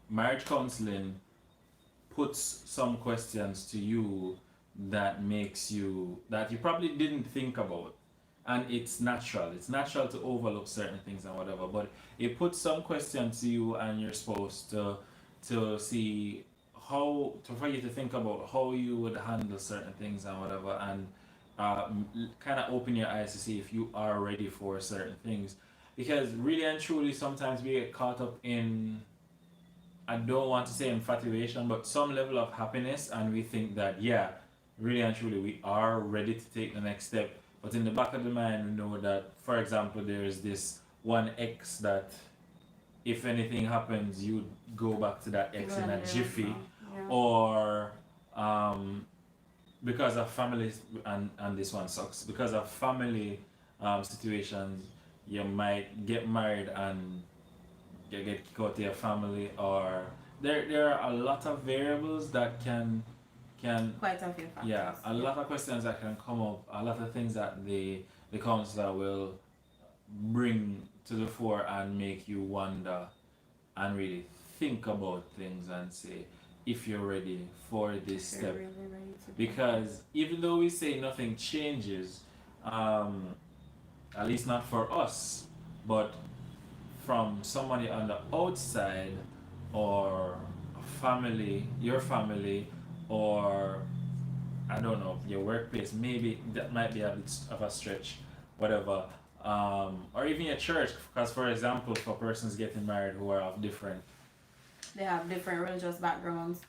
marriage counseling puts some questions to you that makes you that you probably didn't think about, and it's natural to overlook certain things and whatever, but it puts some questions to you and you're supposed to see how to for you to think about how you would handle certain things and whatever, and kind of open your eyes to see if you are ready for certain things, because really and truly sometimes we get caught up in, I don't want to say infatuation, but some level of happiness, and we think that, yeah, really and truly, we are ready to take the next step. But in the back of the mind, we know that, for example, there is this one ex that, if anything happens, you go back to that ex in a jiffy, Yeah. or because of family, and this one sucks, because of family situations, you might get married and you get kicked out of your family, or there are a lot of variables that can Quite a few factors. yeah, a lot of questions that can come up, a lot of things that the counselor will bring to the fore and make you wonder and really think about things and say if you're ready for this You're step. really ready to go. Because even though we say nothing changes, at least not for us, but from somebody on the outside, or family, your family, or I don't know, your workplace, maybe that might be a bit of a stretch, whatever. Or even your church, because for example, for persons getting married who are of different, They have different religious backgrounds.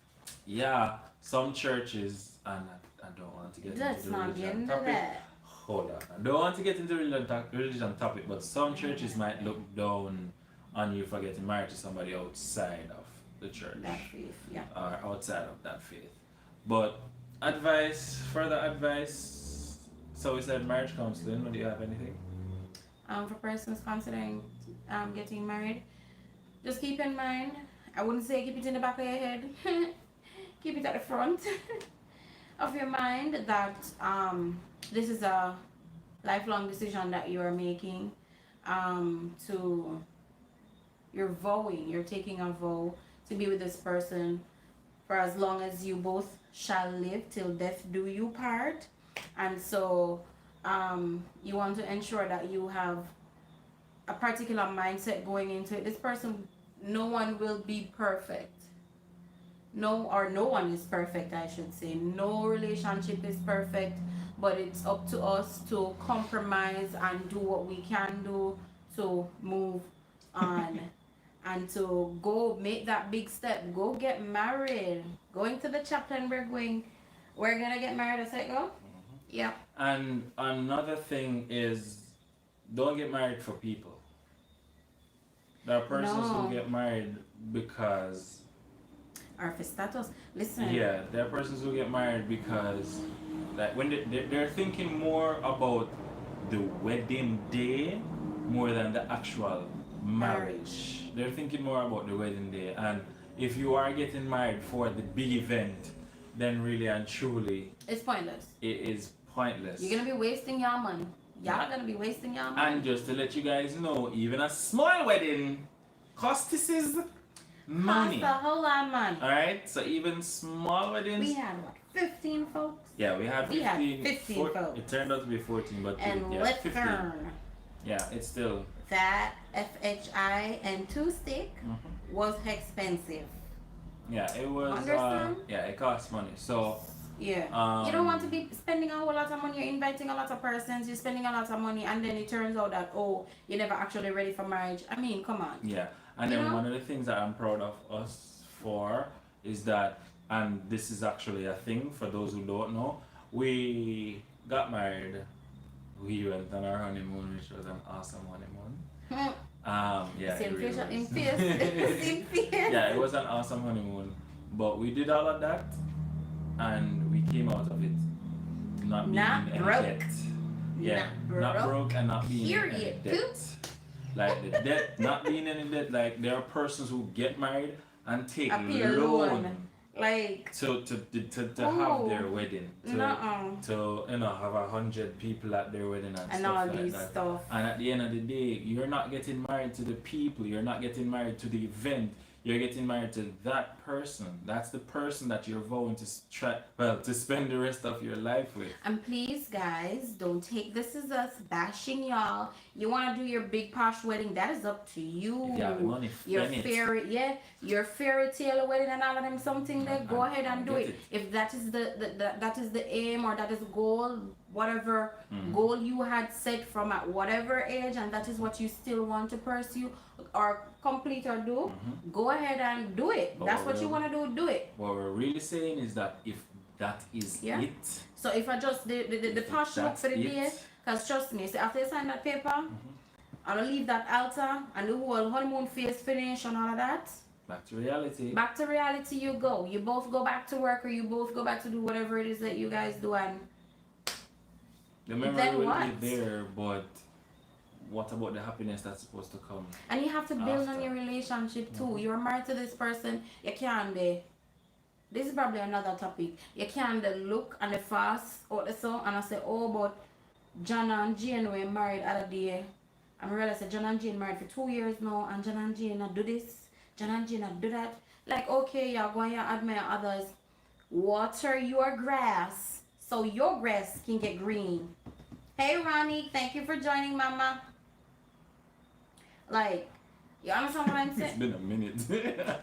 yeah, some churches, and I don't want to get Let's into the not get religion into topic. that. Hold on, I don't want to get into religion topic, but some churches might look down on you for getting married to somebody outside of the church, That faith, yeah. or outside of that faith. But advice, further advice. So we said marriage counseling. Do you have anything? For persons considering getting married, just keep in mind, I wouldn't say keep it in the back of your head, keep it at the front of your mind that this is a lifelong decision that you are making. To You're vowing, you're taking a vow to be with this person for as long as you both shall live, till death do you part. And so you want to ensure that you have a particular mindset going into it. This person, no one will be perfect. No one is perfect, I should say. No relationship is perfect, but it's up to us to compromise and do what we can do to move on and to go make that big step. Go get married. Going to the chapter and we're gonna get married. I said go. Yep. And another thing is, don't get married for people. There are persons No. who get married because, Or for status. Listen. yeah, there are persons who get married because, like, when they're thinking more about the wedding day more than the actual marriage. They're thinking more about the wedding day, and if you are getting married for the big event, then really and truly It's pointless. it is pointless. You're gonna be wasting your money. Y'all gonna be wasting your money. And just to let you guys know, even a small wedding costs money. Cost a whole lot of money. Alright, so even small weddings. We had what, 15 folks? Yeah, we had 15. 15 folks. It turned out to be 14, but And yeah, let's 15. turn Yeah, it's still. that FHI and 2-stick was expensive. Yeah, it was. Understand? Yeah, it costs money. So. Yeah. You don't want to be spending a whole lot of money. You're inviting a lot of persons. You're spending a lot of money, and then it turns out that you're never actually ready for marriage. I mean, come on. Yeah, and then one of the things that I'm proud of us for is that, and this is actually a thing for those who don't know, we got married. We went on our honeymoon, which was an awesome honeymoon. Yeah, it really was. Yeah, it was an awesome honeymoon, but we did all of that, and we came out of it not being in any debt. Yeah, not broke and not being in any debt. Like the debt, not being in any debt. Like there are persons who get married and take loan. Like to have their wedding, to have 100 people at their wedding and stuff all like these that. stuff. And at the end of the day, you're not getting married to the people. You're not getting married to the event. You're getting married to that person. That's the person that you're vowing to spend the rest of your life with. And please, guys, don't take this as us bashing y'all. You want to do your big posh wedding? That is up to you. If you have the money, your fairy tale wedding and all of them something there. Go ahead and do it. If that is that is the aim or that is the goal, whatever goal you had set from at whatever age, and that is what you still want to pursue or complete or do, go ahead and do it. That's what you want to do it. What we're really saying is that if that is it. So if I just the posh look for the day, because trust me, so after you sign that paper, I'll leave that altar and the whole honeymoon phase finish and all of that. Back to reality. Back to reality you go. You both go back to work or you both go back to do whatever it is that you guys do, and the memory will be there, but what about the happiness that's supposed to come? And you have to build on your relationship too. You're married to this person, you can't be. This is probably another topic. You can't look and the fast or the song and I say, but John and Jane were married other day. I realize that John and Jane married for 2 years now, and John and Jane do this, John and Jane do that. Like, okay, you're going to admire others. Water your grass so your grass can get green. Hey Ronnie, thank you for joining, Mama. Like, you understand what I'm saying? It's been a minute.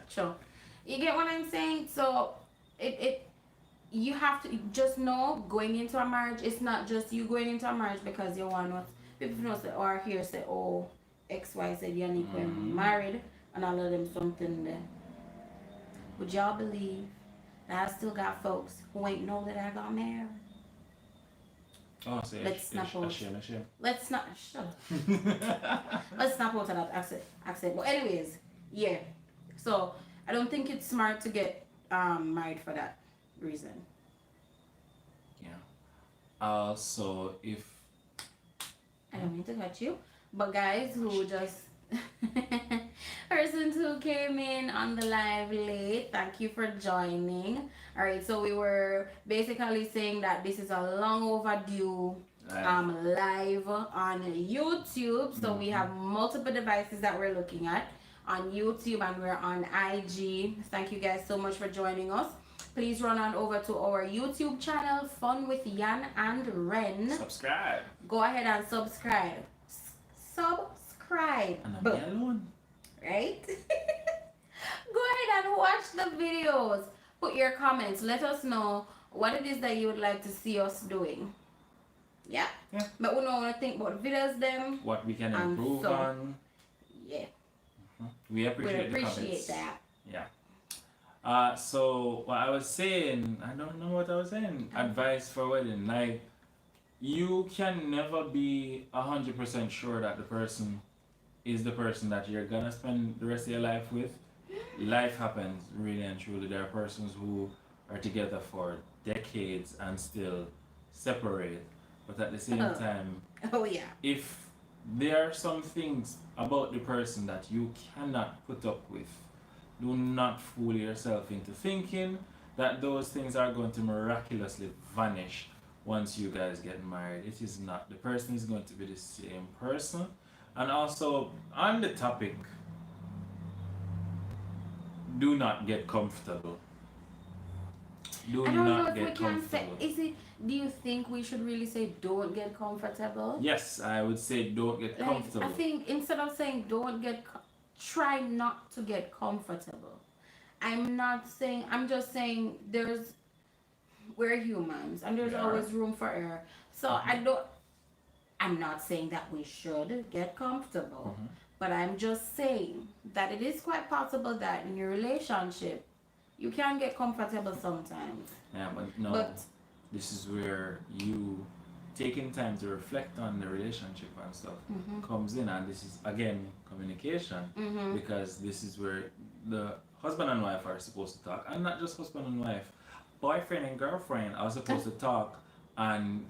Sure. You get what I'm saying? So you have to just know going into a marriage, it's not just you going into a marriage because you want what people know say or here say, XY said Yannick were married and all of them something there. Would y'all believe that I still got folks who ain't know that I got married? Let's not out. Let's not shut up. Let's snap out of that accent. But anyways, yeah. So I don't think it's smart to get married for that reason. Yeah. So if I don't mean to cut you, but guys who just persons who came in on the live late, thank you for joining. All right, so we were basically saying that this is a long overdue live on YouTube. So we have multiple devices that we're looking at on YouTube, and we're on IG. Thank you guys so much for joining us. Please run on over to our YouTube channel, Fun with Yan and Ren. Subscribe. Go ahead and subscribe. Subscribe. And I'm not alone. Right? Go ahead and watch the videos. Put your comments. Let us know what it is that you would like to see us doing. Yeah. But we don't want to think about videos them. What we can improve on. Yeah. We appreciate the comments. that. Yeah. So what I was saying, I don't know what I was saying. Advice for wedding. Like, you can never be 100% sure that the person is the person that you're gonna spend the rest of your life with. Life happens, really and truly. There are persons who are together for decades and still separate. But at the same time, if there are some things about the person that you cannot put up with, do not fool yourself into thinking that those things are going to miraculously vanish once you guys get married. It is not. The person is going to be the same person. And also, on the topic, do not get comfortable. Do I don't know not if we get can say. comfortable. Is it? Do you think we should really say don't get comfortable? Yes, I would say don't get Like, comfortable. I think instead of saying don't get, try not to get comfortable. I'm not saying. I'm just saying we're humans and there's We are. always room for error. So I'm not saying that we should get comfortable, Mhm. but I'm just saying that it is quite possible that in your relationship you can get comfortable sometimes. Yeah, but no. But This is where you taking time to reflect on the relationship and stuff comes in, and this is again communication, because this is where the husband and wife are supposed to talk, and not just husband and wife, boyfriend and girlfriend are supposed to talk, and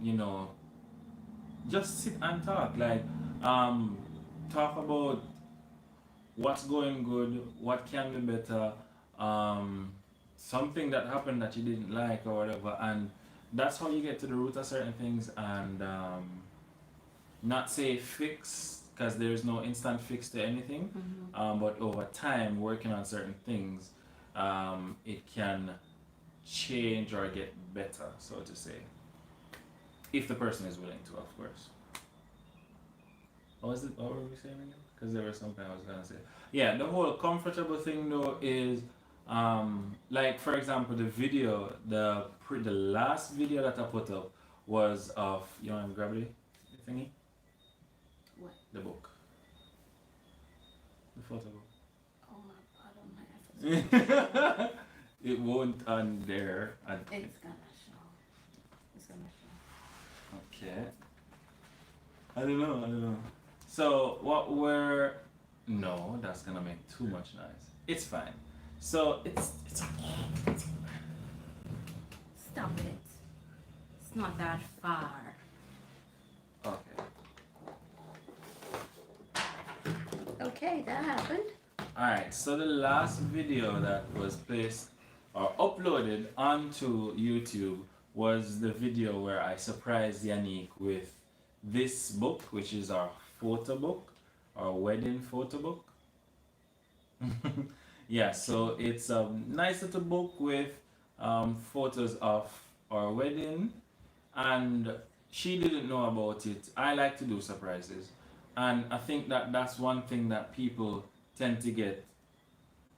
just sit and talk, like talk about what's going good, what can be better, something that happened that you didn't like or whatever, and that's how you get to the root of certain things, and not say fix, because there's no instant fix to anything, but over time working on certain things, it can change or get better, so to say, if the person is willing to, of course. What were we saying again? Because there was something I was gonna say. Yeah, the whole comfortable thing though is, like for example, the video, the last video that I put up was of, you want to grab the thingy? what? The book. The photo book. Oh my god, oh my effort. It won't on there. It's gonna show. It's gonna show. Okay. I don't know. So what were no, that's gonna make too much noise. It's fine. So it's Stop it. It's not that far. okay. Okay, that happened. Alright, so the last video that was placed or uploaded onto YouTube was the video where I surprised Yannick with this book, which is our photo book, our wedding photo book. Yeah, so it's a nice little book with photos of our wedding, and she didn't know about it. I like to do surprises, and I think that that's one thing that people tend to get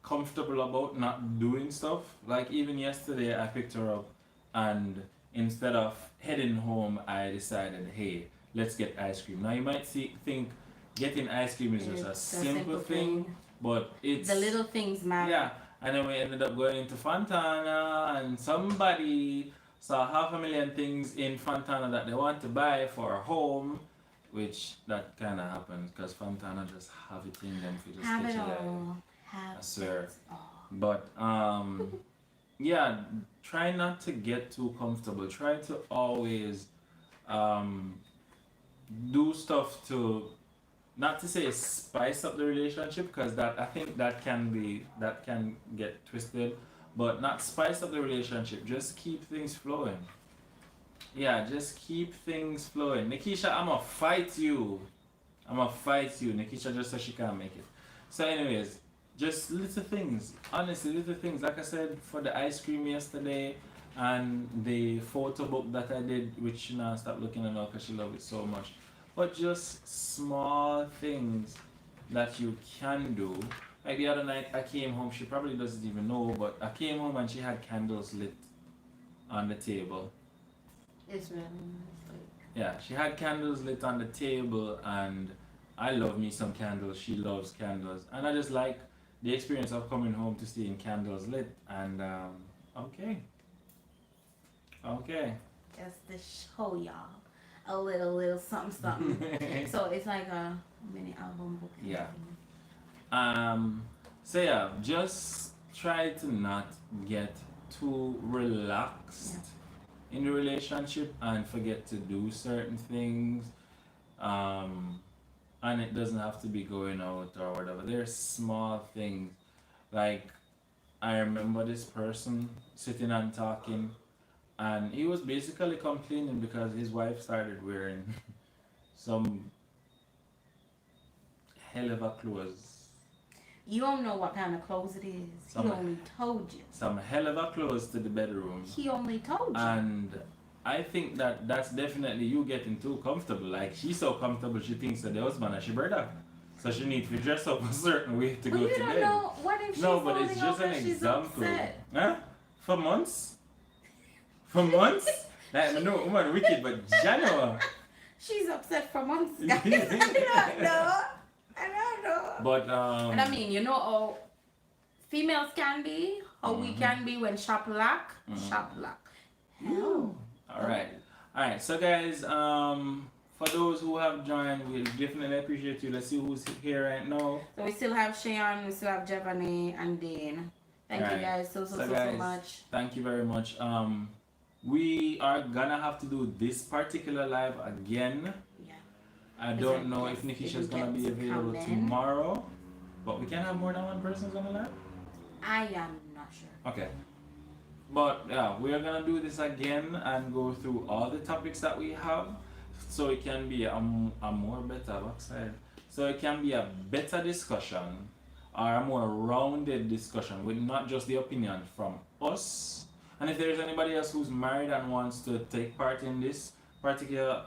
comfortable about not doing stuff. Like even yesterday I picked her up, and instead of heading home I decided, hey, let's get ice cream. Now you might think getting ice cream is just a simple thing, but it's the little things matter. yeah. And then we ended up going into Fontana, and somebody saw 500,000 things in Fontana that they want to buy for a home, which that kind of happens because Fontana just have it in them for just Have get it you all. there. Have I swear. it all. But yeah, try not to get too comfortable. Try to always do stuff to, not to say spice up the relationship, because that I think that can get twisted, but not spice up the relationship. Just keep things flowing. Yeah, just keep things flowing. Nikisha, I'ma fight you. Nikisha just said she can't make it. So anyways, just little things. Honestly, little things. Like I said, for the ice cream yesterday and the photo book that I did, which I stopped looking at now because she loved it so much. But just small things that you can do. Like the other night I came home, she probably doesn't even know, but I came home and she had candles lit on the table. It's really nice. Yeah, she had candles lit on the table, and I love me some candles. She loves candles, and I just like the experience of coming home to seeing candles lit. And okay. Just to show y'all a little something. So it's like a mini album book. Yeah. So yeah, just try to not get too relaxed in the relationship and forget to do certain things. And it doesn't have to be going out or whatever. There's small things. Like I remember this person sitting and talking, and he was basically complaining because his wife started wearing some hell of a clothes. You don't know what kind of clothes it is. He only told you. Some hell of a clothes to the bedroom. He only told you. And I think that that's definitely you getting too comfortable. Like, she's so comfortable, she thinks that the husband is she brother. So she needs to dress up a certain way to go to bed. You don't know. What if she's no, but it's just an example. Huh? For months? For months? Like, no, woman wicked, but January. She's upset for months, guys. I don't know. But and I mean, you know how females can be, how we can be when shop lock. Shop lock. Alright, so guys, for those who have joined, we definitely appreciate you. Let's see who's here right now. So we still have Cheyenne, we still have Giovanni and Dane. Thank you guys so much. Thank you very much. We are gonna have to do this particular live again. Yeah. I don't know if Nikisha's gonna be available tomorrow, but we can have more than one person on the live. I am not sure. Okay. But yeah, we are gonna do this again and go through all the topics that we have, so it can be a more better backside. So it can be a better discussion or a more rounded discussion with not just the opinion from us. And if there's anybody else who's married and wants to take part in this particular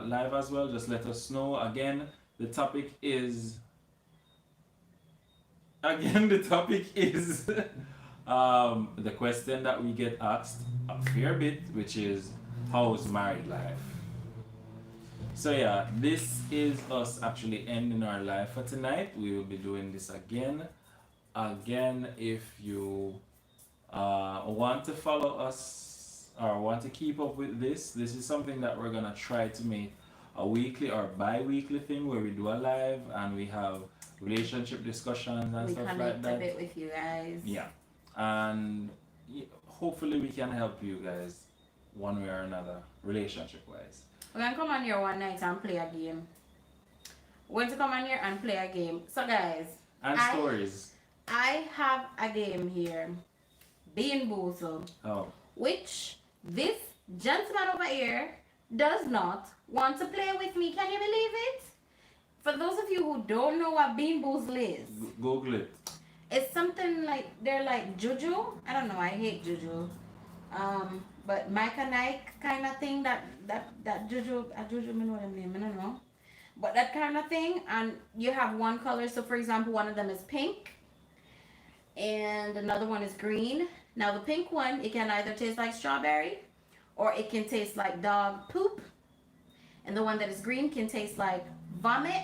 live as well, just let us know. Again, the topic is the question that we get asked a fair bit, which is how's married life. So yeah, this is us actually ending our live for tonight. We will be doing this again. If you want to follow us or want to keep up with this is something that we're gonna try to make a weekly or bi-weekly thing where we do a live and we have relationship discussions and stuff like that. We connect a bit with you guys. Yeah, and hopefully we can help you guys one way or another, relationship wise. We're gonna come on here one night and play a game. We're going to come on here and play a game. So guys, stories. I have a game here, Bean Boozle, which this gentleman over here does not want to play with me. Can you believe it? For those of you who don't know what Bean Boozle is, Google it. It's something like, they're like juju. I don't know, I hate juju. But Mike and Ike kind of thing, that juju, I know what I mean, I don't know. But that kind of thing, and you have one color. So for example, one of them is pink and another one is green. Now the pink one, it can either taste like strawberry or it can taste like dog poop. And the one that is green can taste like vomit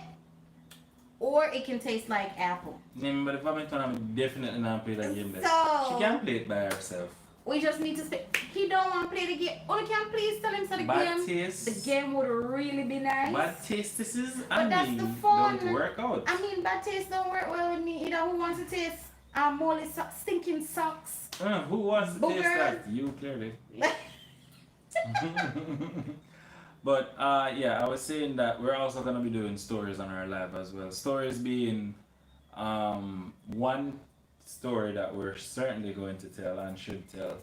or it can taste like apple. But the vomit one, I'm definitely not play that game. So she can play it by herself. We just need to speak. He don't want to play the game. Only can please tell him so the game would really be nice. Bad taste this is, but that's the fun. Don't work out. I mean, bad taste don't work well with me. You know who wants to taste moldy stinking socks? Who wants to taste that? You clearly. But yeah, I was saying that we're also gonna be doing stories on our live as well. Stories being one story that we're certainly going to tell and should tell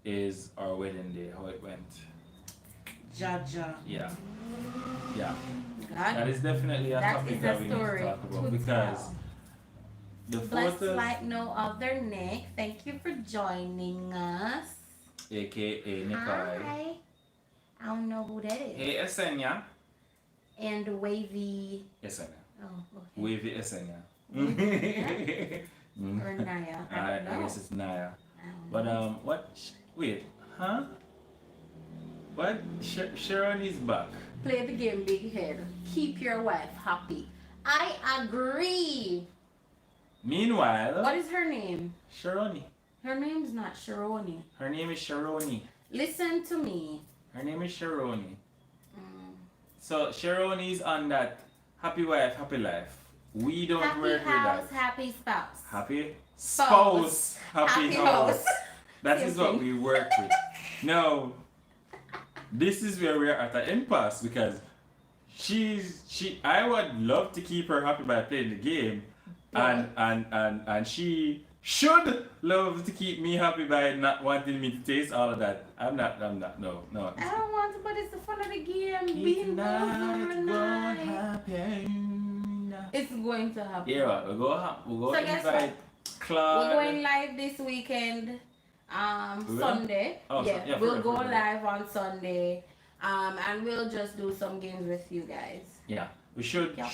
is our wedding day, how it went. Jaja. Yeah. That is definitely a topic that we need to talk about because the Blessed photos, like no other Nick. Thank you for joining us. aka Nikai. Hi. I don't know who that is. Hey Esenya. And Wavy. Esenya. Oh, okay. Wavy Esenya. Or Naya. I guess it's Naya. But what? Wait, huh? What? Sharon is back. Play the game, big head. Keep your wife happy. I agree. Meanwhile, what is her name? Sharoni. Her name's not Sharoni. Her name is Sharoni. Listen to me. Her name is Sharoni. So Sharoni's on that happy wife, happy life. We don't happy work house, with that. Happy spouse. Happy spouse. Happy house. That is what we work with. No, this is where we're at an impasse because I would love to keep her happy by playing the game, and she should love to keep me happy by not wanting me to taste all of that. I'm not, no. I don't want to, but it's the fun of the game. It's not gonna happen. It's going to happen. Yeah, right. We'll go So guess invite Claude. We're going live this weekend, We will? Sunday. Oh, yeah, yeah, we'll forget, go forget. live on Sunday, and we'll just do some games with you guys. Yeah, we should Yeah.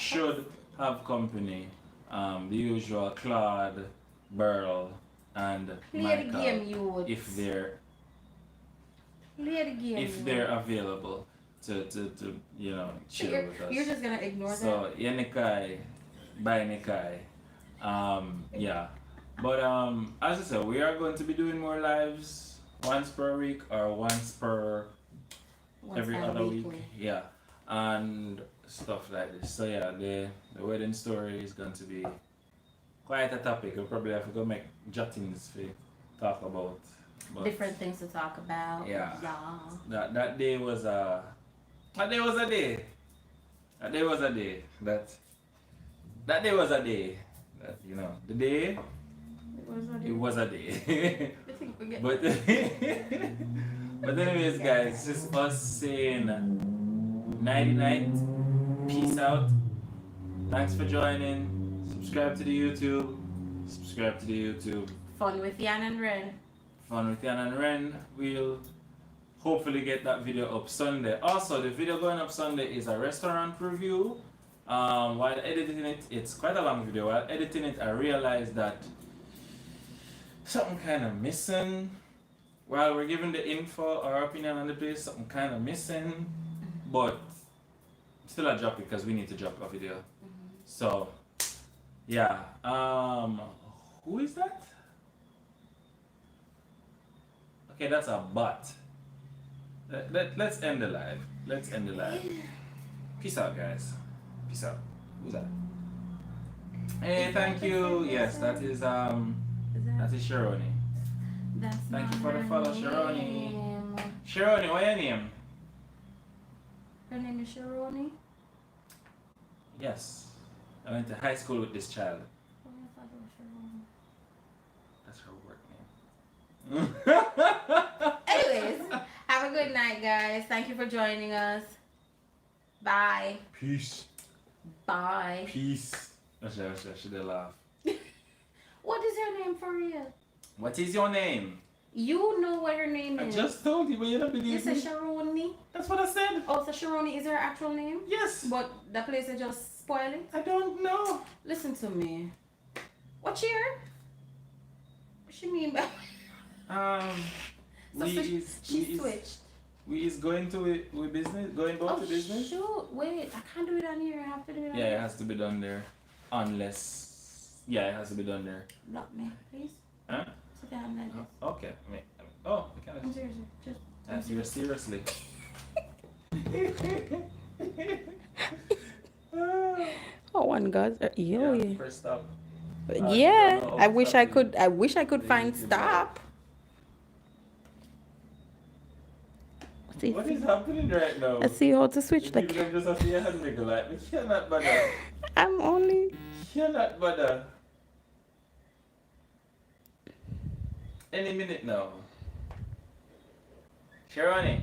have company. The usual Claude, Burl, and Play Michael, the game, you. if they're Play the game. if they're available to you know chill you're, with us. you're just gonna ignore So Yenikai, bye Nikai. Yeah. But as I said, we are going to be doing more lives once per week or once per every other week. Yeah. And stuff like this. So yeah, the wedding story is going to be quite a topic. We'll probably have to go make jottings to talk about. But Different things to talk about. Yeah. Yeah. that day was a that day was a day. That day was a day. That day was a day. That you know, the day it was a day. I think we get But but anyways guys, this is us saying nighty night. Peace out. Thanks for joining. Subscribe to the YouTube. Subscribe to the YouTube. fun with Yan and Ren. Fun with Yan and Ren. We'll hopefully get that video up Sunday. Also, the video going up Sunday is a restaurant review. While editing it, it's quite a long video. While editing it, I realized that something kind of missing. While we're giving the info, our opinion on the place, something kind of missing. But still I drop it because we need to drop a video. So, yeah. Who is that? Okay, that's a bot. Let's end the live. Let's end the live. Peace out, guys. Peace out. Who's that? Hey, thank you. Yes, that is Sharoni. That's Thank you not for the her follow, name. Sharoni. Sharoni, what's your name? Her name is Sharoni. Yes. I went to high school with this child. Oh, I thought it was Sharoni. That's her work name. Anyways, have a good night, guys. Thank you for joining us. Bye. Peace. Bye. Peace. I should have laughed. What is her name for real? What is your name? You know what her name I is. just told you, but you don't You believe said me. Sharoni. That's what I said. Oh, so Sharoni is her actual name? Yes. But the place is just spoiling? I don't know. Listen to me. What year? What she mean by So she switched. We is going to we business, going about to business. Shoot, wait, I can't do it on here. I have to do it on Yeah, here. it has to be done there. Unless, yeah, it has to be done there. Block me, please. Huh? Sit down like this. Okay. Oh, we I'm can. serious. Just. Answer you seriously. Oh, one God. Yeah, first stop. Yeah, no, I wish I stop could. I wish I could the find YouTube stop. See, What is happening right now? let's see how to switch The the. people just have to your hand wiggle like, we cannot bother. I'm only. Cannot bother. Any minute now. Sharoni.